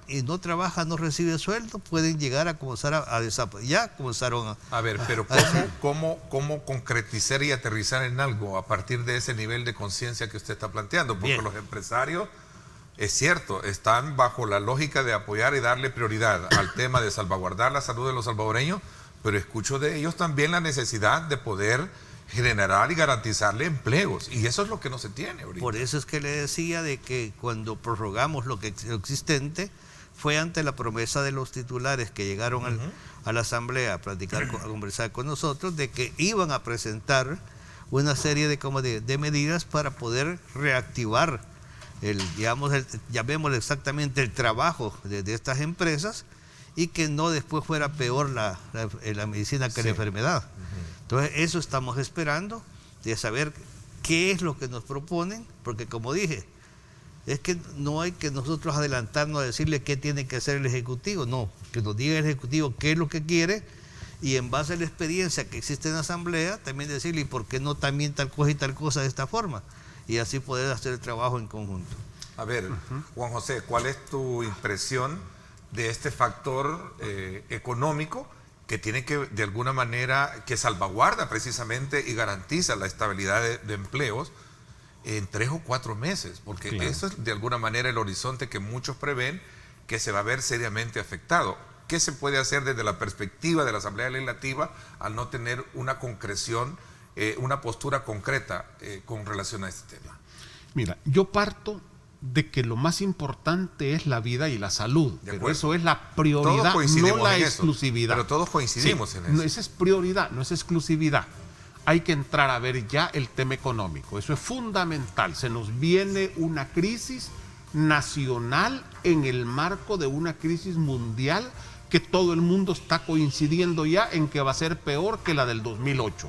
no recibe sueldo, pueden llegar a comenzar a desaparecer. Ya comenzaron a ver, pero ¿cómo concretizar y aterrizar en algo a partir de ese nivel de conciencia que usted está planteando? Porque Bien. Los empresarios, es cierto, están bajo la lógica de apoyar y darle prioridad al tema de salvaguardar la salud de los salvadoreños, pero escucho de ellos también la necesidad de poder generar y garantizarle empleos, y eso es lo que no se tiene ahorita. Por eso es que le decía de que cuando prorrogamos lo existente, fue ante la promesa de los titulares que llegaron a la asamblea a platicar, a conversar con nosotros, de que iban a presentar una serie de medidas para poder reactivar llamémosle exactamente el trabajo de estas empresas, y que no después fuera peor la medicina que la enfermedad. Entonces eso estamos esperando, de saber qué es lo que nos proponen, porque como dije, es que no hay que nosotros adelantarnos a decirle qué tiene que hacer el Ejecutivo, no, que nos diga el Ejecutivo qué es lo que quiere, y en base a la experiencia que existe en la Asamblea, también decirle, ¿y por qué no también tal cosa y tal cosa de esta forma? Y así poder hacer el trabajo en conjunto. A ver, Juan José, ¿cuál es tu impresión de este factor económico que tiene que, de alguna manera, que salvaguarda precisamente y garantiza la estabilidad de empleos en 3 o 4 meses? Porque claro, eso es de alguna manera el horizonte que muchos prevén que se va a ver seriamente afectado. ¿Qué se puede hacer desde la perspectiva de la Asamblea Legislativa al no tener una concreción, una postura concreta con relación a este tema? Mira, yo parto de que lo más importante es la vida y la salud, pero eso es la prioridad, no la exclusividad. Pero todos coincidimos en eso. No, esa es prioridad, no es exclusividad. Hay que entrar a ver ya el tema económico, eso es fundamental. Se nos viene una crisis nacional en el marco de una crisis mundial que todo el mundo está coincidiendo ya en que va a ser peor que la del 2008.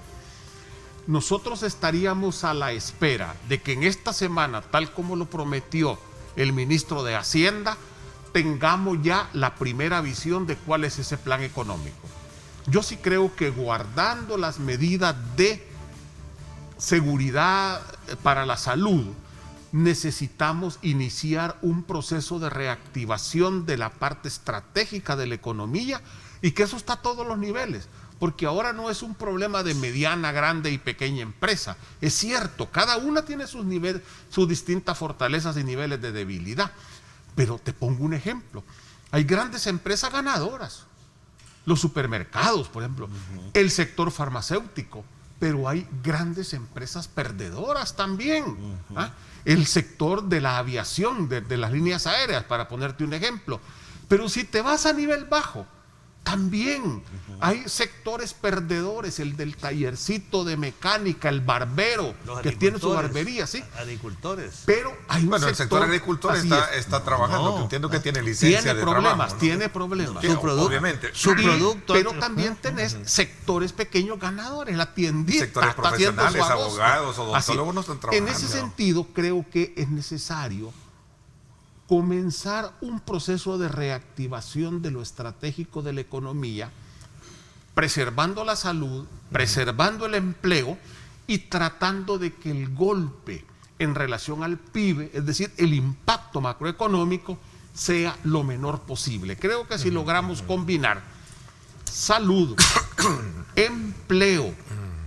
Nosotros estaríamos a la espera de que en esta semana, tal como lo prometió el ministro de Hacienda, tengamos ya la primera visión de cuál es ese plan económico. Yo sí creo que guardando las medidas de seguridad para la salud, necesitamos iniciar un proceso de reactivación de la parte estratégica de la economía, y que eso está a todos los niveles. Porque ahora no es un problema de mediana, grande y pequeña empresa. Es cierto, cada una tiene sus distintas fortalezas y niveles de debilidad. Pero te pongo un ejemplo. Hay grandes empresas ganadoras. Los supermercados, por ejemplo. El sector farmacéutico. Pero hay grandes empresas perdedoras también. El sector de la aviación, de las líneas aéreas, para ponerte un ejemplo. Pero si te vas a nivel bajo, también hay sectores perdedores, el del tallercito de mecánica, el barbero, que tiene su barbería, ¿sí? Agricultores. Pero hay un el sector agricultor está trabajando, que entiendo que tiene licencia de trabajo, ¿no? Tiene problemas. Su producto, obviamente. Su producto. Pero también tenés sectores pequeños ganadores, la tiendita. Sectores profesionales, abogados, odontólogos no están trabajando. En ese sentido, creo que es necesario comenzar un proceso de reactivación de lo estratégico de la economía, preservando la salud, preservando el empleo y tratando de que el golpe en relación al PIB, es decir, el impacto macroeconómico, sea lo menor posible. Creo que si logramos combinar salud, empleo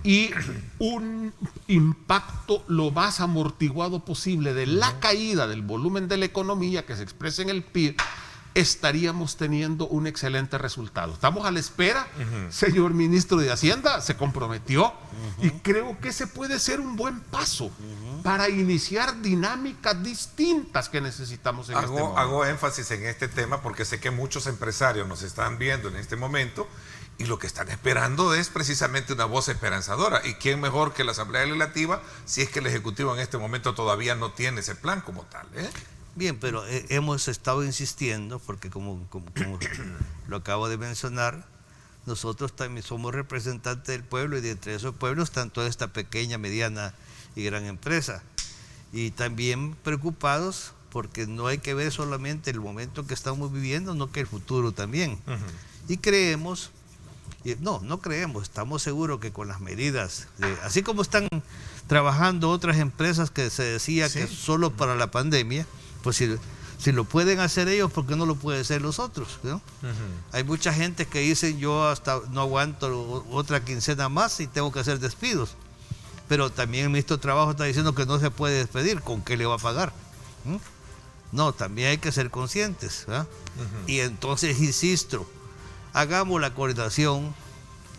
y un impacto lo más amortiguado posible de la caída del volumen de la economía que se expresa en el PIB, estaríamos teniendo un excelente resultado. Estamos a la espera, señor ministro de Hacienda, se comprometió y creo que ese puede ser un buen paso para iniciar dinámicas distintas que necesitamos en este momento. Hago énfasis en este tema porque sé que muchos empresarios nos están viendo en este momento y lo que están esperando es precisamente una voz esperanzadora. ¿Y quién mejor que la Asamblea Legislativa si es que el Ejecutivo en este momento todavía no tiene ese plan como tal? Bien, pero hemos estado insistiendo, porque como lo acabo de mencionar, nosotros también somos representantes del pueblo y de entre esos pueblos están toda esta pequeña, mediana y gran empresa. Y también preocupados porque no hay que ver solamente el momento que estamos viviendo, no que el futuro también. Y creemos, no creemos, estamos seguros que con las medidas, así como están trabajando otras empresas que se decía que solo para la pandemia, pues si lo pueden hacer ellos, ¿por qué no lo pueden hacer los otros? ¿No? Hay mucha gente que dice, yo hasta no aguanto otra quincena más y tengo que hacer despidos. Pero también el ministro de Trabajo está diciendo que no se puede despedir, ¿con qué le va a pagar? No, también hay que ser conscientes, ¿verdad? Y entonces, insisto, hagamos la coordinación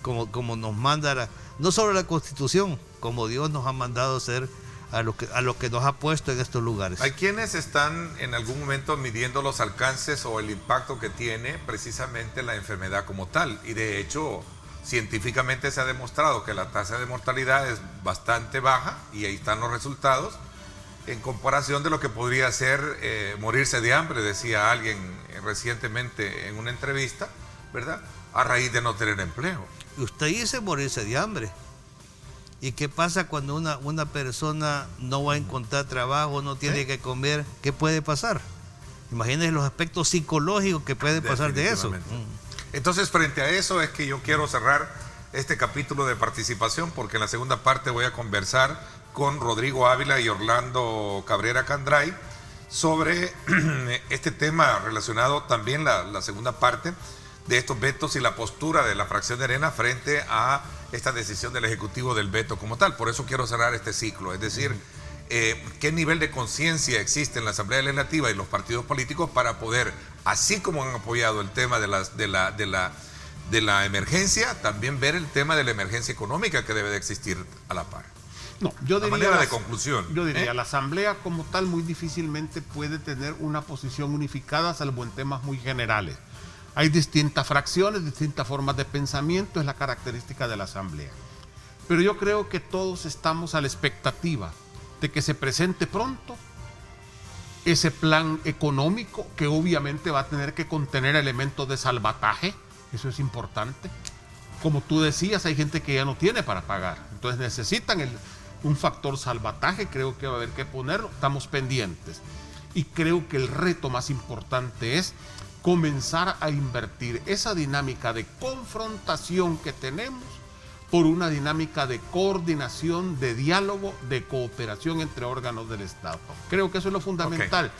como nos manda no solo la Constitución, como Dios nos ha mandado hacer a lo que nos ha puesto en estos lugares. Hay quienes están en algún momento midiendo los alcances o el impacto que tiene precisamente la enfermedad como tal, y de hecho científicamente se ha demostrado que la tasa de mortalidad es bastante baja y ahí están los resultados en comparación de lo que podría ser morirse de hambre, decía alguien recientemente en una entrevista, ¿verdad? A raíz de no tener empleo. Y usted dice morirse de hambre. ¿Y qué pasa cuando una persona no va a encontrar trabajo, no tiene que comer? ¿Qué puede pasar? Imagínense los aspectos psicológicos que pueden pasar de eso. Entonces, frente a eso es que yo quiero cerrar este capítulo de participación, porque en la segunda parte voy a conversar con Rodrigo Ávila y Orlando Cabrera Candray sobre este tema relacionado también, la segunda parte de estos vetos y la postura de la fracción de Arena frente a esta decisión del Ejecutivo del veto como tal. Por eso quiero cerrar este ciclo, es decir, qué nivel de conciencia existe en la Asamblea Legislativa y los partidos políticos para poder, así como han apoyado el tema de la emergencia, también ver el tema de la emergencia económica que debe de existir a la par. No, yo diría, manera de conclusión. Yo diría, la Asamblea como tal muy difícilmente puede tener una posición unificada, salvo en temas muy generales. Hay distintas fracciones, distintas formas de pensamiento, es la característica de la Asamblea. Pero yo creo que todos estamos a la expectativa de que se presente pronto ese plan económico que obviamente va a tener que contener elementos de salvataje, eso es importante. Como tú decías, hay gente que ya no tiene para pagar, entonces necesitan un factor salvataje, creo que va a haber que ponerlo, estamos pendientes. Y creo que el reto más importante es comenzar a invertir esa dinámica de confrontación que tenemos por una dinámica de coordinación, de diálogo, de cooperación entre órganos del Estado. Creo que eso es lo fundamental.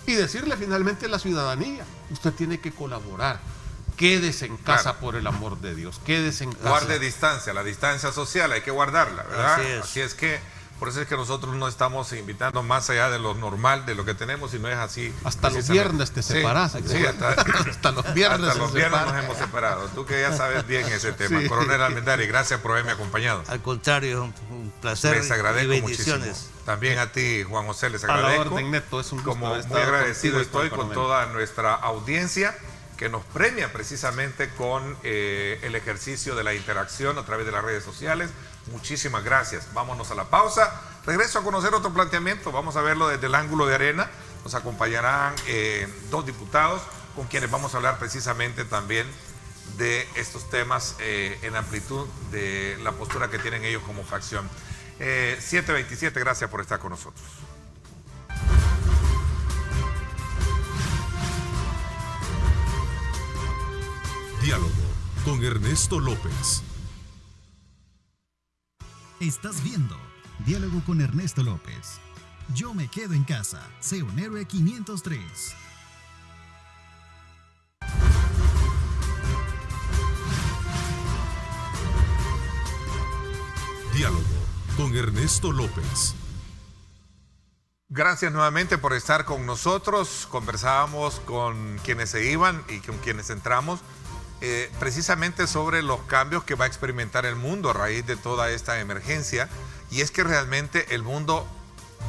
Y decirle finalmente a la ciudadanía, usted tiene que colaborar. Quédese en casa, por el amor de Dios, quédese en casa. Guarde distancia, la distancia social hay que guardarla, ¿verdad? Así es que por eso es que nosotros no estamos invitando más allá de lo normal, de lo que tenemos, y no es así. Hasta los viernes te separas. Sí, hasta los viernes nos hemos separado. Tú que ya sabes bien ese tema. Sí. Coronel Almendari, gracias por haberme acompañado. Al contrario, un placer. Les agradezco y bendiciones. Muchísimo. También a ti, Juan José, les agradezco. A la orden, Neto, es un gusto. Como muy agradecido estoy con toda nuestra audiencia que nos premia precisamente con el ejercicio de la interacción a través de las redes sociales. Muchísimas gracias. Vámonos a la pausa. Regreso a conocer otro planteamiento. Vamos a verlo desde el ángulo de Arena. Nos acompañarán dos diputados con quienes vamos a hablar precisamente también de estos temas en amplitud de la postura que tienen ellos como fracción. 7:27, gracias por estar con nosotros. Diálogo con Ernesto López. Estás viendo Diálogo con Ernesto López. Yo me quedo en casa. Sé un héroe 503. Diálogo con Ernesto López. Gracias nuevamente por estar con nosotros. Conversábamos con quienes se iban y con quienes entramos precisamente sobre los cambios que va a experimentar el mundo a raíz de toda esta emergencia. Y es que realmente el mundo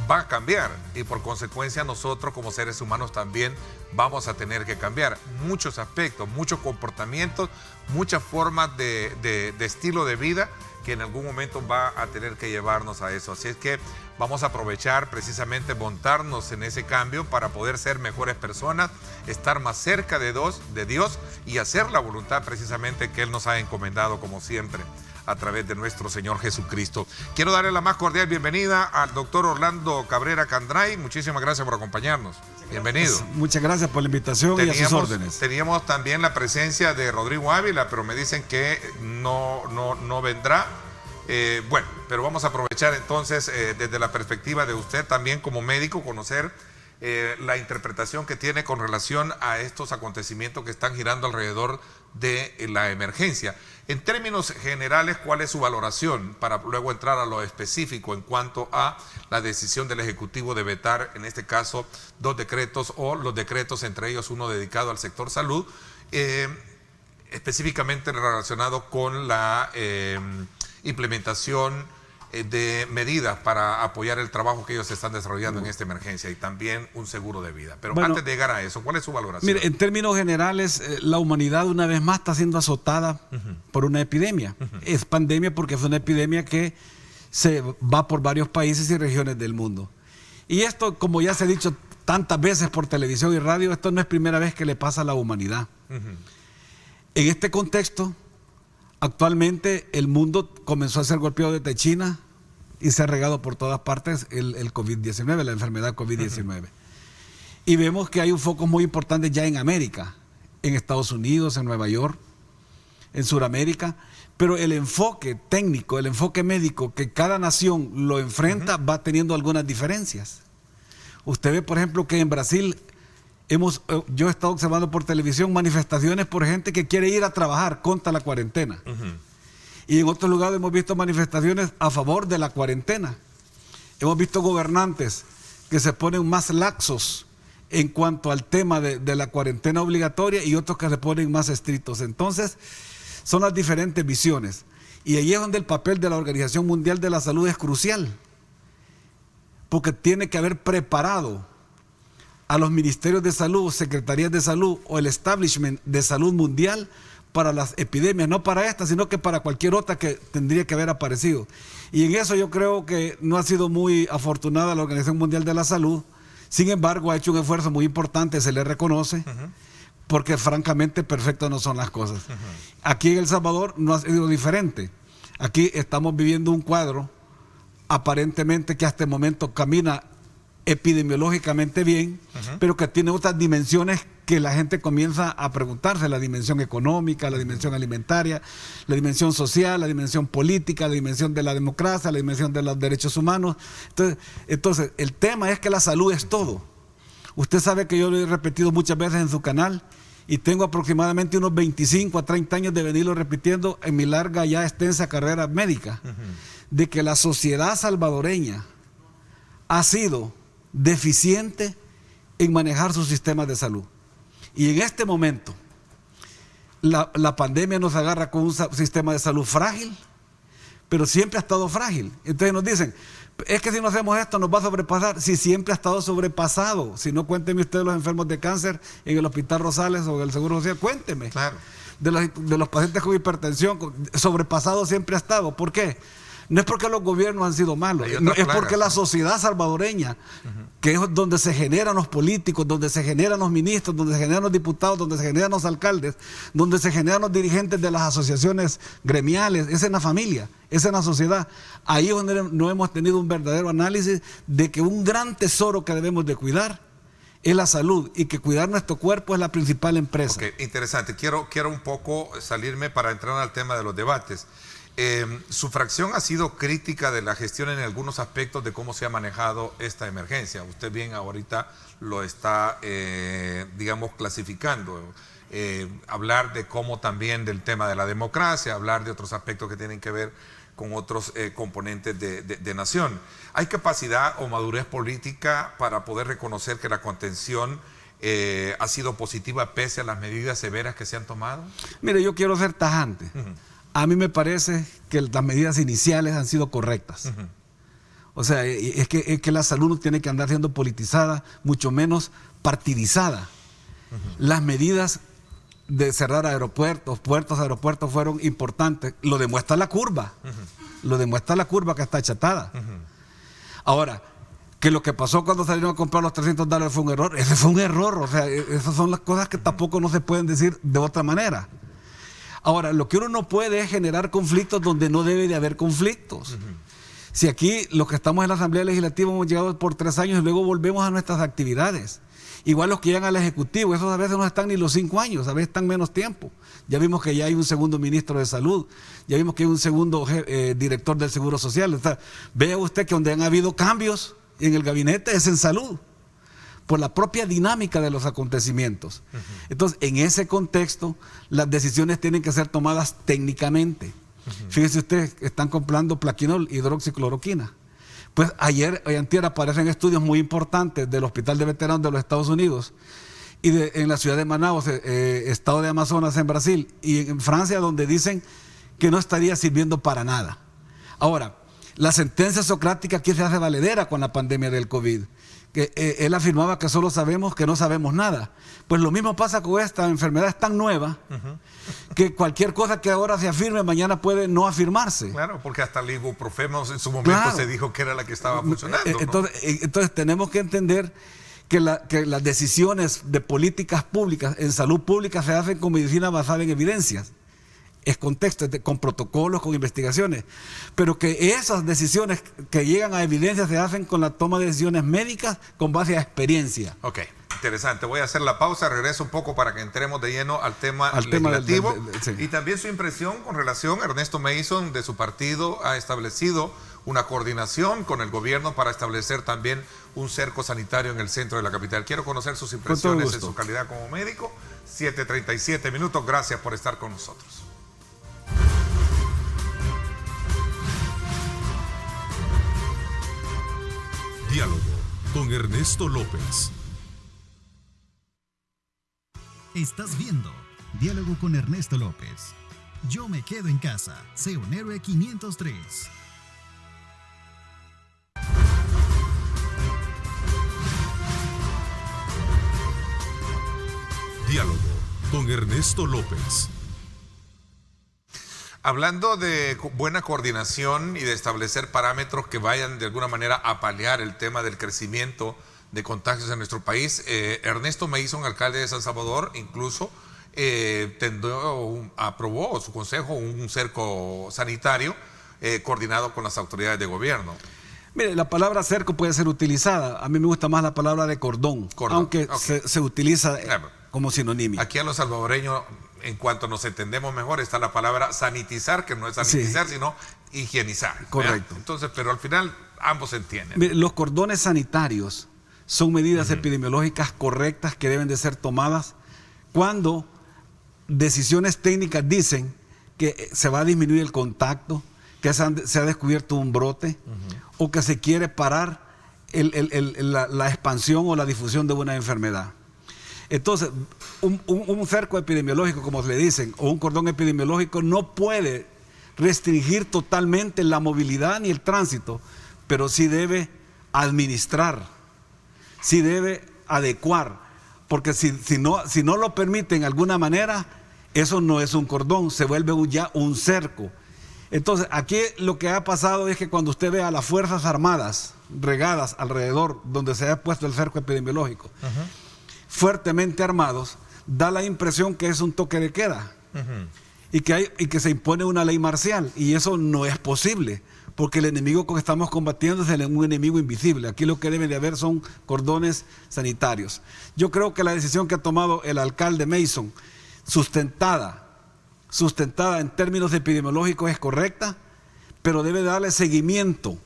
va a cambiar y por consecuencia nosotros como seres humanos también vamos a tener que cambiar muchos aspectos, muchos comportamientos, muchas formas de estilo de vida que en algún momento va a tener que llevarnos a eso. Así es que vamos a aprovechar precisamente montarnos en ese cambio para poder ser mejores personas, estar más cerca de Dios y hacer la voluntad precisamente que Él nos ha encomendado como siempre a través de nuestro Señor Jesucristo. Quiero darle la más cordial bienvenida al doctor Orlando Cabrera Candray. Muchísimas gracias por acompañarnos. Bienvenido. Muchas gracias por la invitación y a sus órdenes. Teníamos también la presencia de Rodrigo Ávila, pero me dicen que no vendrá. Bueno, pero vamos a aprovechar entonces desde la perspectiva de usted también como médico, conocer la interpretación que tiene con relación a estos acontecimientos que están girando alrededor de la emergencia. En términos generales, ¿cuál es su valoración para luego entrar a lo específico en cuanto a la decisión del Ejecutivo de vetar, en este caso, 2 decretos o los decretos, entre ellos uno dedicado al sector salud, específicamente relacionado con la implementación de medidas para apoyar el trabajo que ellos están desarrollando en esta emergencia y también un seguro de vida? Pero bueno, antes de llegar a eso, ¿cuál es su valoración? Mire, en términos generales, la humanidad una vez más está siendo azotada por una epidemia. Es pandemia porque es una epidemia que se va por varios países y regiones del mundo. Y esto, como ya se ha dicho tantas veces por televisión y radio, esto no es primera vez que le pasa a la humanidad. En este contexto, actualmente el mundo comenzó a ser golpeado desde China y se ha regado por todas partes el COVID-19, la enfermedad COVID-19. Y vemos que hay un foco muy importante ya en América, en Estados Unidos, en Nueva York, en Sudamérica, pero el enfoque técnico, el enfoque médico que cada nación lo enfrenta va teniendo algunas diferencias. Usted ve, por ejemplo, que en Brasil yo he estado observando por televisión manifestaciones por gente que quiere ir a trabajar contra la cuarentena. Y en otros lugares hemos visto manifestaciones a favor de la cuarentena. Hemos visto gobernantes que se ponen más laxos en cuanto al tema de la cuarentena obligatoria y otros que se ponen más estrictos. Entonces, son las diferentes visiones. Y ahí es donde el papel de la Organización Mundial de la Salud es crucial, porque tiene que haber preparado a los ministerios de salud, secretarías de salud o el establishment de salud mundial para las epidemias, no para esta, sino que para cualquier otra que tendría que haber aparecido. Y en eso yo creo que no ha sido muy afortunada la Organización Mundial de la Salud. Sin embargo, ha hecho un esfuerzo muy importante, se le reconoce, porque francamente perfectas no son las cosas. Aquí en El Salvador no ha sido diferente. Aquí estamos viviendo un cuadro aparentemente que hasta el momento camina epidemiológicamente bien, pero que tiene otras dimensiones que la gente comienza a preguntarse: la dimensión económica, la dimensión alimentaria, la dimensión social, la dimensión política, la dimensión de la democracia, la dimensión de los derechos humanos. Entonces, el tema es que la salud es todo. Usted sabe que yo lo he repetido muchas veces en su canal y tengo aproximadamente unos 25 a 30 años de venirlo repitiendo en mi larga ya extensa carrera médica, de que la sociedad salvadoreña ha sido deficiente en manejar sus sistemas de salud. Y en este momento la pandemia nos agarra con un sistema de salud frágil, pero siempre ha estado frágil. Entonces nos dicen: es que si no hacemos esto nos va a sobrepasar. Si siempre ha estado sobrepasado. Si no, cuénteme usted los enfermos de cáncer en el Hospital Rosales o el Seguro Social, cuénteme. Claro. De los pacientes con hipertensión, sobrepasado siempre ha estado. ¿Por qué? No es porque los gobiernos han sido malos, es porque la sociedad salvadoreña, que es donde se generan los políticos, donde se generan los ministros, donde se generan los diputados, donde se generan los alcaldes, donde se generan los dirigentes de las asociaciones gremiales, es en la familia, es en la sociedad. Ahí es donde no hemos tenido un verdadero análisis de que un gran tesoro que debemos de cuidar es la salud, y que cuidar nuestro cuerpo es la principal empresa. Okay, interesante. Quiero un poco salirme para entrar al tema de los debates. Su fracción ha sido crítica de la gestión en algunos aspectos de cómo se ha manejado esta emergencia. Usted bien ahorita lo está, digamos, clasificando. Hablar de cómo también del tema de la democracia, hablar de otros aspectos que tienen que ver con otros componentes de nación. ¿Hay capacidad o madurez política para poder reconocer que la contención ha sido positiva pese a las medidas severas que se han tomado? Mire, yo quiero ser tajante. A mí me parece que las medidas iniciales han sido correctas. O sea, es que la salud no tiene que andar siendo politizada, mucho menos partidizada. Las medidas de cerrar aeropuertos, aeropuertos fueron importantes. Lo demuestra la curva. Lo demuestra la curva que está achatada. Ahora, que lo que pasó cuando salieron a comprar los $300 fue un error. Ese fue un error. O sea, esas son las cosas que tampoco no se pueden decir de otra manera. Ahora, lo que uno no puede es generar conflictos donde no debe de haber conflictos. Si aquí los que estamos en la Asamblea Legislativa hemos llegado por 3 años y luego volvemos a nuestras actividades. Igual los que llegan al Ejecutivo, esos a veces no están ni los 5 años, a veces están menos tiempo. Ya vimos que ya hay un segundo ministro de Salud, ya vimos que hay un segundo director del Seguro Social. O sea, vea usted que donde han habido cambios en el gabinete es en salud, por la propia dinámica de los acontecimientos. Entonces, en ese contexto, las decisiones tienen que ser tomadas técnicamente. Fíjese usted, están comprando plaquinol, hidroxicloroquina. Pues ayer y antier aparecen estudios muy importantes del Hospital de Veteranos de los Estados Unidos y en la ciudad de Manaus, estado de Amazonas en Brasil, y en Francia, donde dicen que no estaría sirviendo para nada. Ahora, la sentencia socrática aquí se hace valedera con la pandemia del COVID. Que él afirmaba que solo sabemos que no sabemos nada. Pues lo mismo pasa con esta enfermedad, es tan nueva que cualquier cosa que ahora se afirme mañana puede no afirmarse. Claro, porque hasta el ibuprofeno en su momento se dijo que era la que estaba funcionando, ¿no? Entonces tenemos que entender que las decisiones de políticas públicas en salud pública se hacen con medicina basada en evidencias. Es contexto, con protocolos, con investigaciones, pero que esas decisiones que llegan a evidencia se hacen con la toma de decisiones médicas con base a experiencia. Ok, interesante. Voy a hacer la pausa, regreso un poco para que entremos de lleno al tema legislativo. Sí. Y también su impresión con relación, Ernesto Mason de su partido ha establecido una coordinación con el gobierno para establecer también un cerco sanitario en el centro de la capital. Quiero conocer sus impresiones en su calidad como médico. 7:37 minutos, gracias por estar con nosotros. Diálogo con Ernesto López. Estás viendo Diálogo con Ernesto López. Yo me quedo en casa. Sé un héroe 503. Diálogo con Ernesto López. Hablando de buena coordinación y de establecer parámetros que vayan de alguna manera a paliar el tema del crecimiento de contagios en nuestro país, Ernesto Mason, alcalde de San Salvador, incluso aprobó su consejo un cerco sanitario coordinado con las autoridades de gobierno. Mire, la palabra cerco puede ser utilizada. A mí me gusta más la palabra de cordón. Aunque okay. se utiliza como sinónimo. Aquí a los salvadoreños, en cuanto nos entendemos mejor, está la palabra sanitizar, que no es sanitizar, sino higienizar. Correcto. Entonces, pero al final ambos se entienden. Mire, los cordones sanitarios son medidas epidemiológicas correctas que deben de ser tomadas cuando decisiones técnicas dicen que se va a disminuir el contacto, que se ha descubierto un brote o que se quiere parar la expansión o la difusión de una enfermedad. Entonces, un cerco epidemiológico, como le dicen, o un cordón epidemiológico no puede restringir totalmente la movilidad ni el tránsito, pero sí debe administrar, sí debe adecuar, porque si no lo permite en alguna manera, eso no es un cordón, se vuelve ya un cerco. Entonces, aquí lo que ha pasado es que cuando usted ve a las Fuerzas Armadas regadas alrededor donde se ha puesto el cerco epidemiológico, fuertemente armados, da la impresión que es un toque de queda y que se impone una ley marcial, y eso no es posible, porque el enemigo que estamos combatiendo es un enemigo invisible. Aquí lo que debe de haber son cordones sanitarios. Yo creo que la decisión que ha tomado el alcalde Mason, sustentada sustentada en términos epidemiológicos es correcta, pero debe darle seguimiento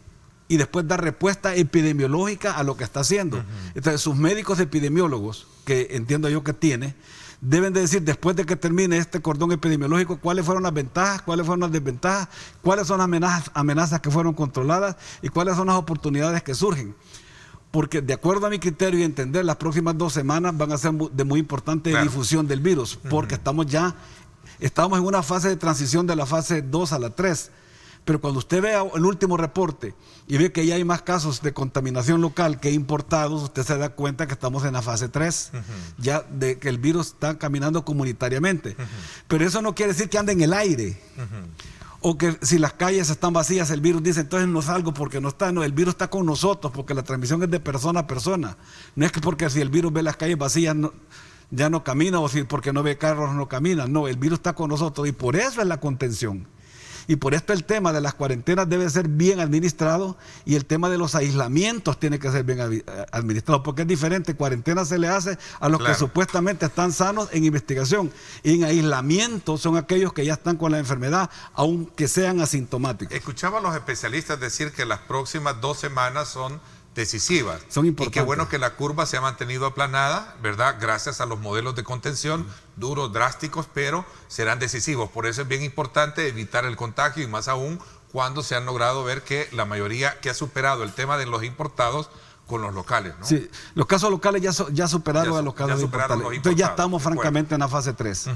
y después dar respuesta epidemiológica a lo que está haciendo. Entonces, sus médicos epidemiólogos, que entiendo yo que tiene, deben de decir, después de que termine este cordón epidemiológico, cuáles fueron las ventajas, cuáles fueron las desventajas, cuáles son las amenazas que fueron controladas y cuáles son las oportunidades que surgen. Porque de acuerdo a mi criterio y entender, las próximas 2 semanas van a ser de muy importante difusión del virus, porque estamos en una fase de transición de la fase 2 a la 3. Pero cuando usted vea el último reporte y ve que ya hay más casos de contaminación local que importados, usted se da cuenta que estamos en la fase 3, ya de que el virus está caminando comunitariamente. Pero eso no quiere decir que ande en el aire, o que si las calles están vacías, el virus dice, entonces no salgo porque no está. No, el virus está con nosotros, porque la transmisión es de persona a persona. No es que porque si el virus ve las calles vacías ya no camina, o si porque no ve carros no camina. No, el virus está con nosotros y por eso es la contención. Y por esto el tema de las cuarentenas debe ser bien administrado y el tema de los aislamientos tiene que ser bien administrado, porque es diferente. Cuarentena se le hace a los que supuestamente están sanos en investigación, y en aislamiento son aquellos que ya están con la enfermedad, aunque sean asintomáticos. Escuchaba a los especialistas decir que las próximas 2 semanas son decisivas. Son importantes. Y qué bueno que la curva se ha mantenido aplanada, ¿verdad? Gracias a los modelos de contención, duros, drásticos, pero serán decisivos. Por eso es bien importante evitar el contagio, y más aún cuando se han logrado ver que la mayoría que ha superado el tema de los importados con los locales, ¿no? Sí, los casos locales ya superaron a los casos importados. Entonces ya estamos francamente en la fase 3.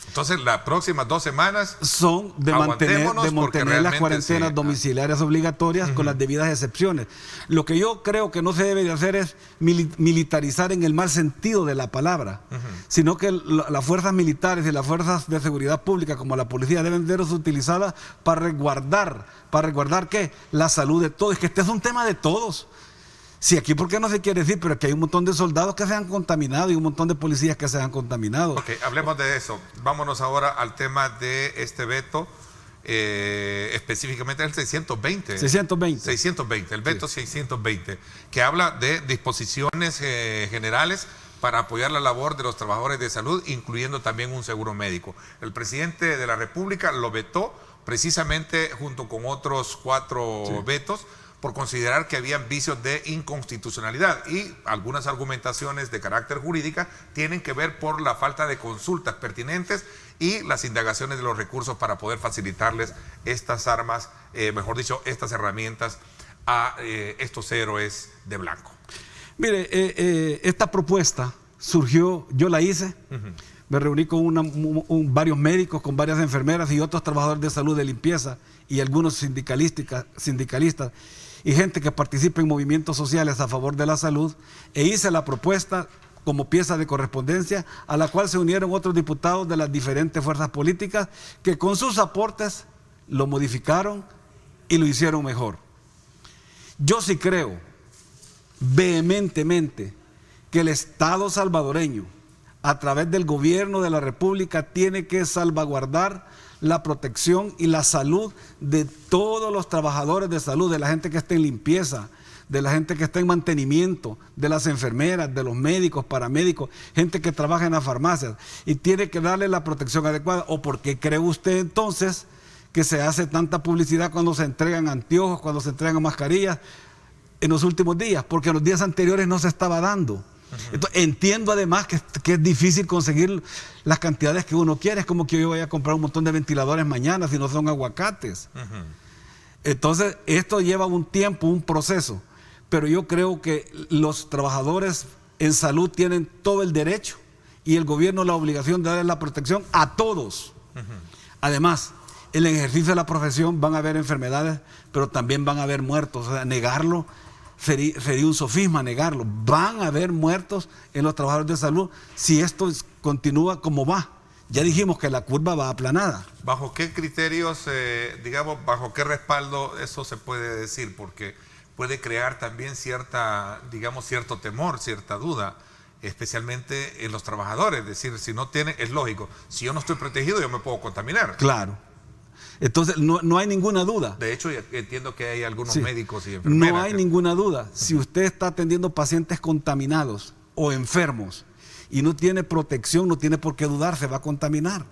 Entonces, las próximas 2 semanas son de mantener las cuarentenas domiciliarias obligatorias con las debidas excepciones. Lo que yo creo que no se debe de hacer es militarizar en el mal sentido de la palabra, sino que las fuerzas militares y las fuerzas de seguridad pública, como la policía, deben ser utilizadas para resguardar ¿qué? La salud de todos. Es que este es un tema de todos. Sí, aquí porque no se quiere decir, pero es que hay un montón de soldados que se han contaminado y un montón de policías que se han contaminado. Ok, hablemos de eso. Vámonos ahora al tema de este veto, específicamente el 620. 620, el veto 620, que habla de disposiciones generales para apoyar la labor de los trabajadores de salud, incluyendo también un seguro médico. El presidente de la República lo vetó precisamente junto con otros 4 vetos, por considerar que habían vicios de inconstitucionalidad, y algunas argumentaciones de carácter jurídica tienen que ver por la falta de consultas pertinentes y las indagaciones de los recursos para poder facilitarles estas armas, mejor dicho, estas herramientas a estos héroes de blanco. Mire, esta propuesta surgió, yo la hice, me reuní con varios médicos, con varias enfermeras y otros trabajadores de salud de limpieza y algunos sindicalistas y gente que participa en movimientos sociales a favor de la salud, e hice la propuesta como pieza de correspondencia, a la cual se unieron otros diputados de las diferentes fuerzas políticas que con sus aportes lo modificaron y lo hicieron mejor. Yo sí creo vehementemente que el Estado salvadoreño, a través del gobierno de la República, tiene que salvaguardar la protección y la salud de todos los trabajadores de salud, de la gente que está en limpieza, de la gente que está en mantenimiento, de las enfermeras, de los médicos, paramédicos, gente que trabaja en las farmacias, y tiene que darle la protección adecuada. ¿O por qué cree usted entonces que se hace tanta publicidad cuando se entregan anteojos, cuando se entregan mascarillas en los últimos días? Porque en los días anteriores no se estaba dando. Entonces, entiendo además que es difícil conseguir las cantidades que uno quiere. Es como que yo vaya a comprar un montón de ventiladores mañana si no son aguacates. Entonces, esto lleva un tiempo, un proceso, pero yo creo que los trabajadores en salud tienen todo el derecho y el gobierno la obligación de darle la protección a todos. Además, en el ejercicio de la profesión van a haber enfermedades, pero también van a haber muertos. O sea, negarlo sería un sofisma, negarlo. Van a haber muertos en los trabajadores de salud si esto continúa como va. Ya dijimos que la curva va aplanada. ¿Bajo qué criterios, digamos, bajo qué respaldo eso se puede decir? Porque puede crear también cierta, digamos, cierto temor, cierta duda, especialmente en los trabajadores. Es decir, si no tienen, es lógico, si yo no estoy protegido, yo me puedo contaminar. Claro. Entonces, no hay ninguna duda. De hecho, entiendo que hay algunos médicos y enfermeras. No hay ninguna duda. Si usted está atendiendo pacientes contaminados o enfermos y no tiene protección, no tiene por qué dudar, se va a contaminar.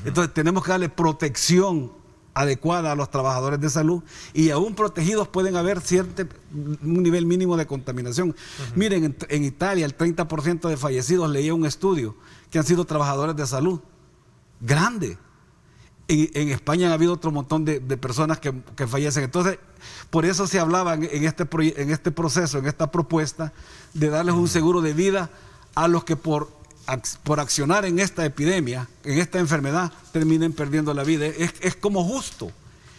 Entonces tenemos que darle protección adecuada a los trabajadores de salud, y aún protegidos pueden haber un nivel mínimo de contaminación. Miren, en Italia el 30% de fallecidos, leía un estudio, que han sido trabajadores de salud. Grande. En España han habido otro montón de personas que fallecen. Entonces, por eso se hablaba en este proceso, en esta propuesta, de darles un seguro de vida a los que por accionar en esta epidemia, en esta enfermedad, terminen perdiendo la vida. Es como justo,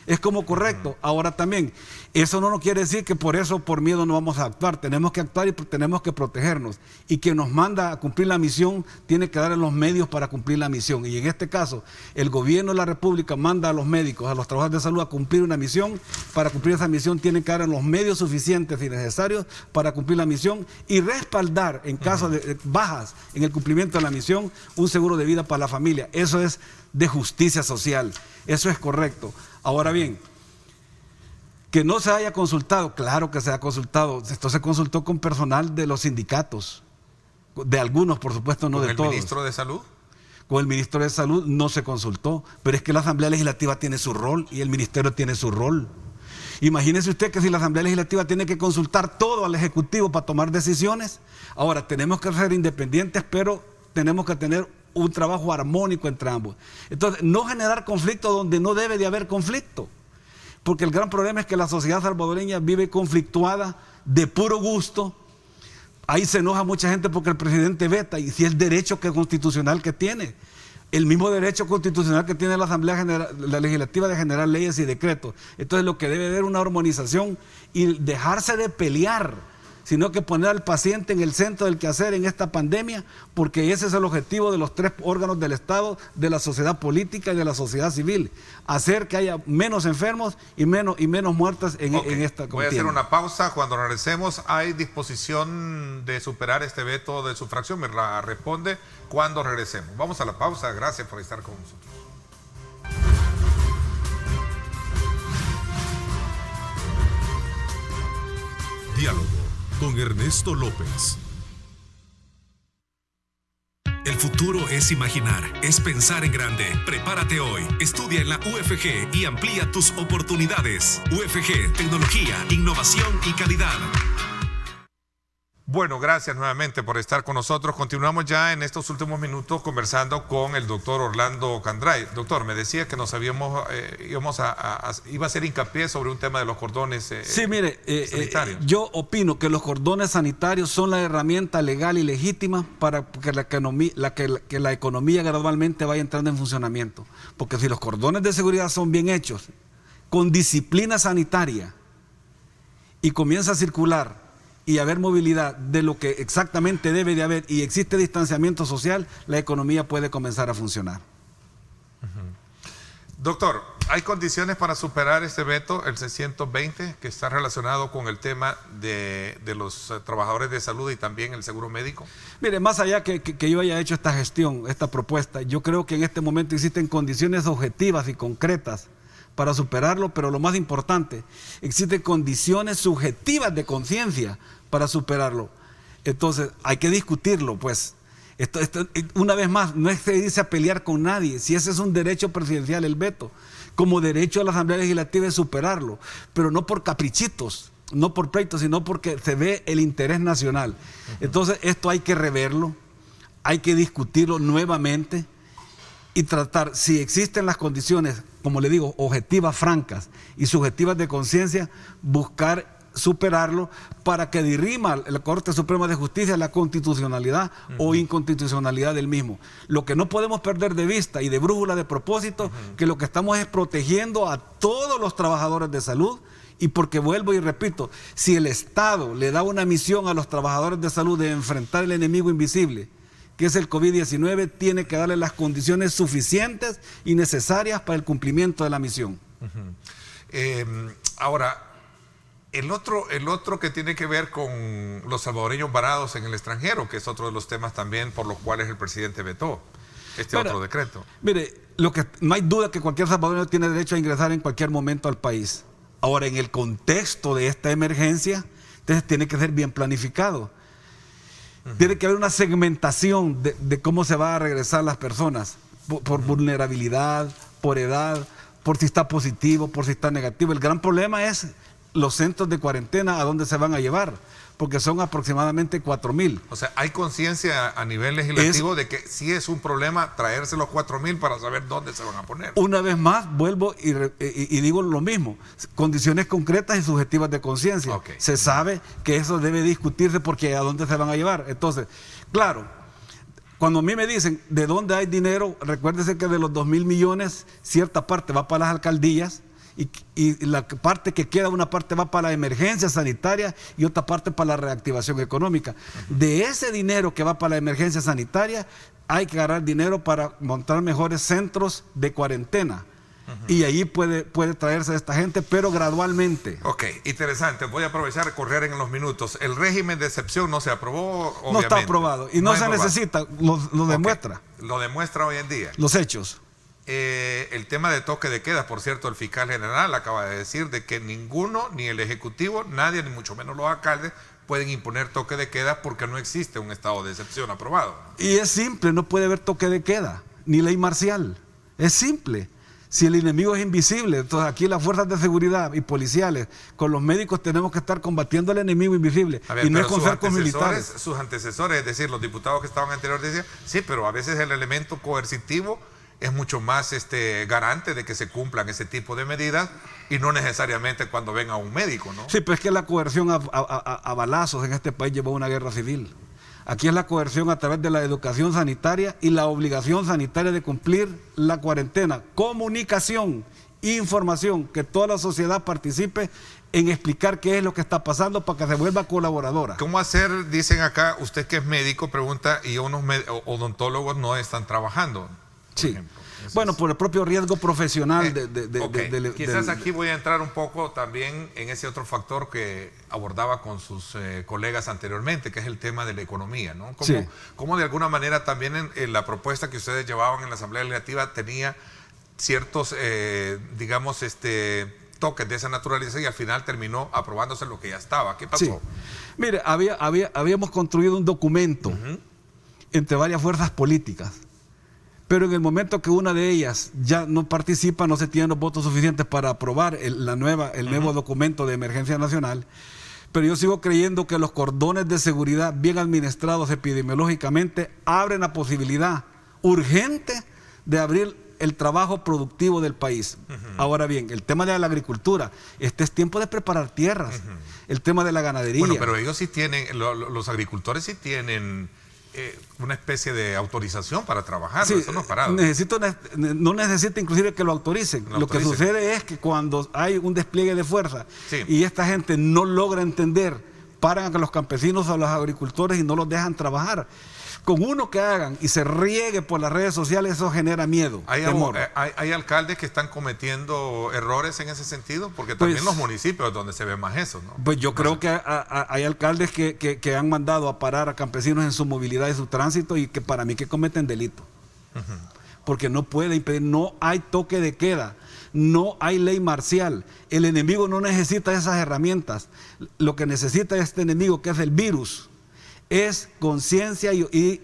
es como correcto. Ahora también, eso no quiere decir que por eso, por miedo, no vamos a actuar. Tenemos que actuar y tenemos que protegernos. Y quien nos manda a cumplir la misión tiene que darle los medios para cumplir la misión. Y en este caso, el gobierno de la República manda a los médicos, a los trabajadores de salud, a cumplir una misión. Para cumplir esa misión tienen que dar los medios suficientes y necesarios para cumplir la misión, y respaldar, en caso de bajas en el cumplimiento de la misión, un seguro de vida para la familia. Eso es de justicia social. Eso es correcto. Ahora bien, que no se haya consultado, claro que se ha consultado. Esto se consultó con personal de los sindicatos, de algunos, por supuesto, no de todos. ¿Con el ministro de Salud? Con el ministro de Salud no se consultó, pero es que la Asamblea Legislativa tiene su rol y el ministerio tiene su rol. Imagínese usted que si la Asamblea Legislativa tiene que consultar todo al Ejecutivo para tomar decisiones, ahora tenemos que ser independientes, pero tenemos que tener un trabajo armónico entre ambos. Entonces, no generar conflicto donde no debe de haber conflicto. Porque el gran problema es que la sociedad salvadoreña vive conflictuada de puro gusto. Ahí se enoja mucha gente porque el presidente veta, y si es derecho constitucional que tiene. El mismo derecho constitucional que tiene la Asamblea la Legislativa de generar leyes y decretos. Entonces lo que debe haber una armonización y dejarse de pelear, sino que poner al paciente en el centro del quehacer en esta pandemia, porque ese es el objetivo de los tres órganos del Estado, de la sociedad política y de la sociedad civil: hacer que haya menos enfermos y menos muertes en esta contienda. Voy a hacer una pausa. Cuando regresemos, ¿hay disposición de superar este veto de su fracción? Me la responde cuando regresemos. Vamos a la pausa. Gracias por estar con nosotros. Diálogo con Ernesto López. El futuro es imaginar, es pensar en grande. Prepárate hoy. Estudia en la UFG y amplía tus oportunidades. UFG, tecnología, innovación y calidad. Bueno, gracias nuevamente por estar con nosotros. Continuamos ya en estos últimos minutos conversando con el doctor Orlando Candray. Doctor, me decía que nos iba a hacer hincapié sobre un tema de los cordones sí, mire, sanitarios. Yo opino que los cordones sanitarios son la herramienta legal y legítima para que la economía gradualmente vaya entrando en funcionamiento. Porque si los cordones de seguridad son bien hechos, con disciplina sanitaria, y comienza a circular y haber movilidad de lo que exactamente debe de haber, y existe distanciamiento social, la economía puede comenzar a funcionar. Doctor, ¿hay condiciones para superar este veto, el 620, que está relacionado con el tema de los trabajadores de salud y también el seguro médico? Mire, más allá que yo haya hecho esta gestión, esta propuesta, yo creo que en este momento existen condiciones objetivas y concretas para superarlo, pero lo más importante, existen condiciones subjetivas de conciencia para superarlo. Entonces, hay que discutirlo, pues. Esto, una vez más, no es que irse a pelear con nadie. Si ese es un derecho presidencial, el veto, como derecho a la Asamblea Legislativa es superarlo, pero no por caprichitos, no por pleitos, sino porque se ve el interés nacional. Entonces, esto hay que reverlo, hay que discutirlo nuevamente y tratar, si existen las condiciones, como le digo, objetivas, francas y subjetivas de conciencia, buscar superarlo para que dirima la Corte Suprema de Justicia la constitucionalidad o inconstitucionalidad del mismo. Lo que no podemos perder de vista y de brújula de propósito, que lo que estamos es protegiendo a todos los trabajadores de salud. Y porque vuelvo y repito, si el Estado le da una misión a los trabajadores de salud de enfrentar el enemigo invisible, que es el COVID-19, tiene que darle las condiciones suficientes y necesarias para el cumplimiento de la misión. Ahora, el otro que tiene que ver con los salvadoreños varados en el extranjero, que es otro de los temas también por los cuales el presidente vetó otro decreto. Mire, no hay duda que cualquier salvadoreño tiene derecho a ingresar en cualquier momento al país. Ahora, en el contexto de esta emergencia, entonces tiene que ser bien planificado. Tiene que haber una segmentación de cómo se va a regresar las personas. por vulnerabilidad, por edad, por si está positivo, por si está negativo. El gran problema es los centros de cuarentena, a dónde se van a llevar, porque son aproximadamente 4,000. O sea, hay conciencia a nivel legislativo de que sí es un problema traerse los 4,000 para saber dónde se van a poner. Una vez más, vuelvo y digo lo mismo, condiciones concretas y subjetivas de conciencia. Okay. Se sabe que eso debe discutirse porque a dónde se van a llevar. Entonces, claro, cuando a mí me dicen de dónde hay dinero, recuérdese que de los 2,000 millones, cierta parte va para las alcaldías, y la parte que queda, una parte va para la emergencia sanitaria y otra parte para la reactivación económica. De ese dinero que va para la emergencia sanitaria, hay que agarrar dinero para montar mejores centros de cuarentena. Y ahí puede traerse a esta gente, pero gradualmente. Ok, interesante. Voy a aprovechar y correr en los minutos. El régimen de excepción no se aprobó, obviamente. No está aprobado y no se necesita, lo demuestra. Lo demuestra hoy en día. Los hechos. El tema de toque de queda, por cierto, el fiscal general acaba de decir de que ninguno, ni el ejecutivo, nadie, ni mucho menos los alcaldes, pueden imponer toque de queda porque no existe un estado de excepción aprobado. Y es simple, no puede haber toque de queda, ni ley marcial. Es simple. Si el enemigo es invisible, entonces aquí las fuerzas de seguridad y policiales, con los médicos tenemos que estar combatiendo al enemigo invisible. A ver, y no es con sus cercos militares. Sus antecesores, es decir, los diputados que estaban anteriores decían, sí, pero a veces el elemento coercitivo es mucho más garante de que se cumplan ese tipo de medidas y no necesariamente cuando venga un médico, ¿no? Sí, pero es que la coerción a balazos en este país llevó a una guerra civil. Aquí es la coerción a través de la educación sanitaria y la obligación sanitaria de cumplir la cuarentena. Comunicación, información, que toda la sociedad participe en explicar qué es lo que está pasando para que se vuelva colaboradora. ¿Cómo hacer? Dicen acá, usted que es médico, pregunta, y unos odontólogos no están trabajando. Sí. Ejemplo. Bueno, por el propio riesgo profesional Quizás aquí voy a entrar un poco también en ese otro factor que abordaba con sus colegas anteriormente, que es el tema de la economía, ¿no? Cómo de alguna manera también en la propuesta que ustedes llevaban en la Asamblea Legislativa tenía ciertos, toques de esa naturaleza y al final terminó aprobándose lo que ya estaba. ¿Qué pasó? Sí. Mire, habíamos construido un documento entre varias fuerzas políticas. Pero en el momento que una de ellas ya no participa, no se tienen los votos suficientes para aprobar el nuevo documento de emergencia nacional. Pero yo sigo creyendo que los cordones de seguridad bien administrados epidemiológicamente abren la posibilidad urgente de abrir el trabajo productivo del país. Ahora bien, el tema de la agricultura, este es tiempo de preparar tierras. El tema de la ganadería. Bueno, pero ellos sí tienen, los agricultores sí tienen una especie de autorización para trabajar, sí, eso no es parado. No necesita inclusive que lo autoricen. Lo que sucede es que cuando hay un despliegue de fuerza y esta gente no logra entender, paran a los campesinos o a los agricultores y no los dejan trabajar. Con uno que hagan y se riegue por las redes sociales, eso genera miedo, temor. Hay alcaldes que están cometiendo errores en ese sentido, porque también los municipios es donde se ve más eso, ¿no? Pues yo creo que hay alcaldes que han mandado a parar a campesinos en su movilidad y su tránsito y que para mí que cometen delito. Porque no puede impedir, no hay toque de queda, no hay ley marcial. El enemigo no necesita esas herramientas. Lo que necesita este enemigo, que es el virus, es conciencia y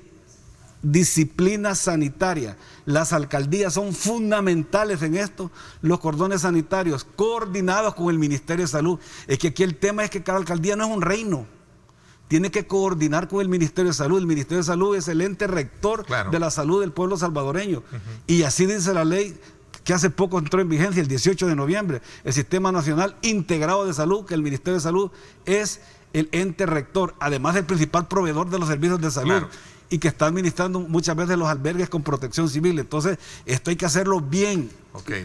disciplina sanitaria. Las alcaldías son fundamentales en esto, los cordones sanitarios coordinados con el Ministerio de Salud. Es que aquí el tema es que cada alcaldía no es un reino, tiene que coordinar con el Ministerio de Salud. El Ministerio de Salud es el ente rector de la salud del pueblo salvadoreño. Y así dice la ley que hace poco entró en vigencia, el 18 de noviembre, el Sistema Nacional Integrado de Salud, que el Ministerio de Salud es el ente rector, además del principal proveedor de los servicios de salud, y que está administrando muchas veces los albergues con protección civil. Entonces, esto hay que hacerlo bien.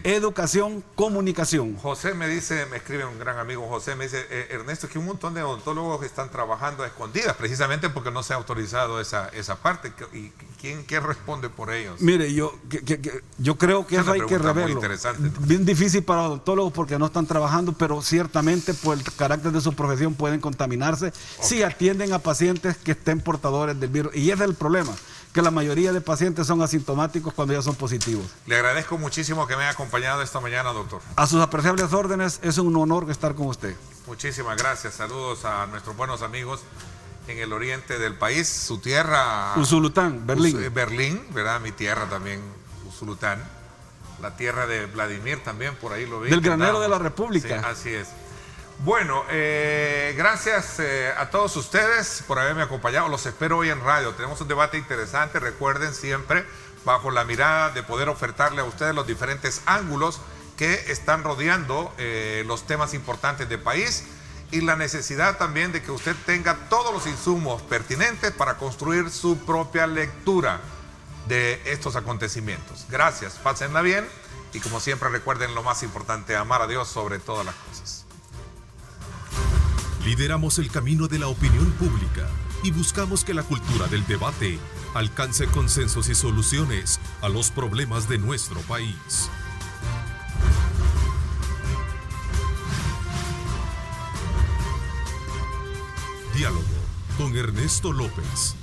Educación, comunicación. José me escribe un gran amigo, José me dice, Ernesto, que un montón de odontólogos están trabajando a escondidas, precisamente porque no se ha autorizado esa parte. ¿Y quién responde por ellos? Mire, yo creo que eso hay que reverlo. Bien difícil para los odontólogos porque no están trabajando, pero ciertamente por el carácter de su profesión pueden contaminarse si atienden a pacientes que estén portadores del virus. Y ese es el problema, que la mayoría de pacientes son asintomáticos cuando ya son positivos. Le agradezco muchísimo que me haya acompañado esta mañana, doctor. A sus apreciables órdenes, es un honor estar con usted. Muchísimas gracias. Saludos a nuestros buenos amigos en el oriente del país, su tierra. Usulután, Berlín. Berlín, ¿verdad? Mi tierra también, Usulután, la tierra de Vladimir también, por ahí lo vi. Del granero de la República. Sí, así es. Bueno, gracias a todos ustedes por haberme acompañado. Los espero hoy en radio. Tenemos un debate interesante. Recuerden siempre, bajo la mirada de poder ofertarle a ustedes los diferentes ángulos que están rodeando los temas importantes del país y la necesidad también de que usted tenga todos los insumos pertinentes para construir su propia lectura de estos acontecimientos. Gracias, pásenla bien y como siempre recuerden lo más importante, amar a Dios sobre todas las cosas. Lideramos el camino de la opinión pública y buscamos que la cultura del debate alcance consensos y soluciones a los problemas de nuestro país. Diálogo con Ernesto López.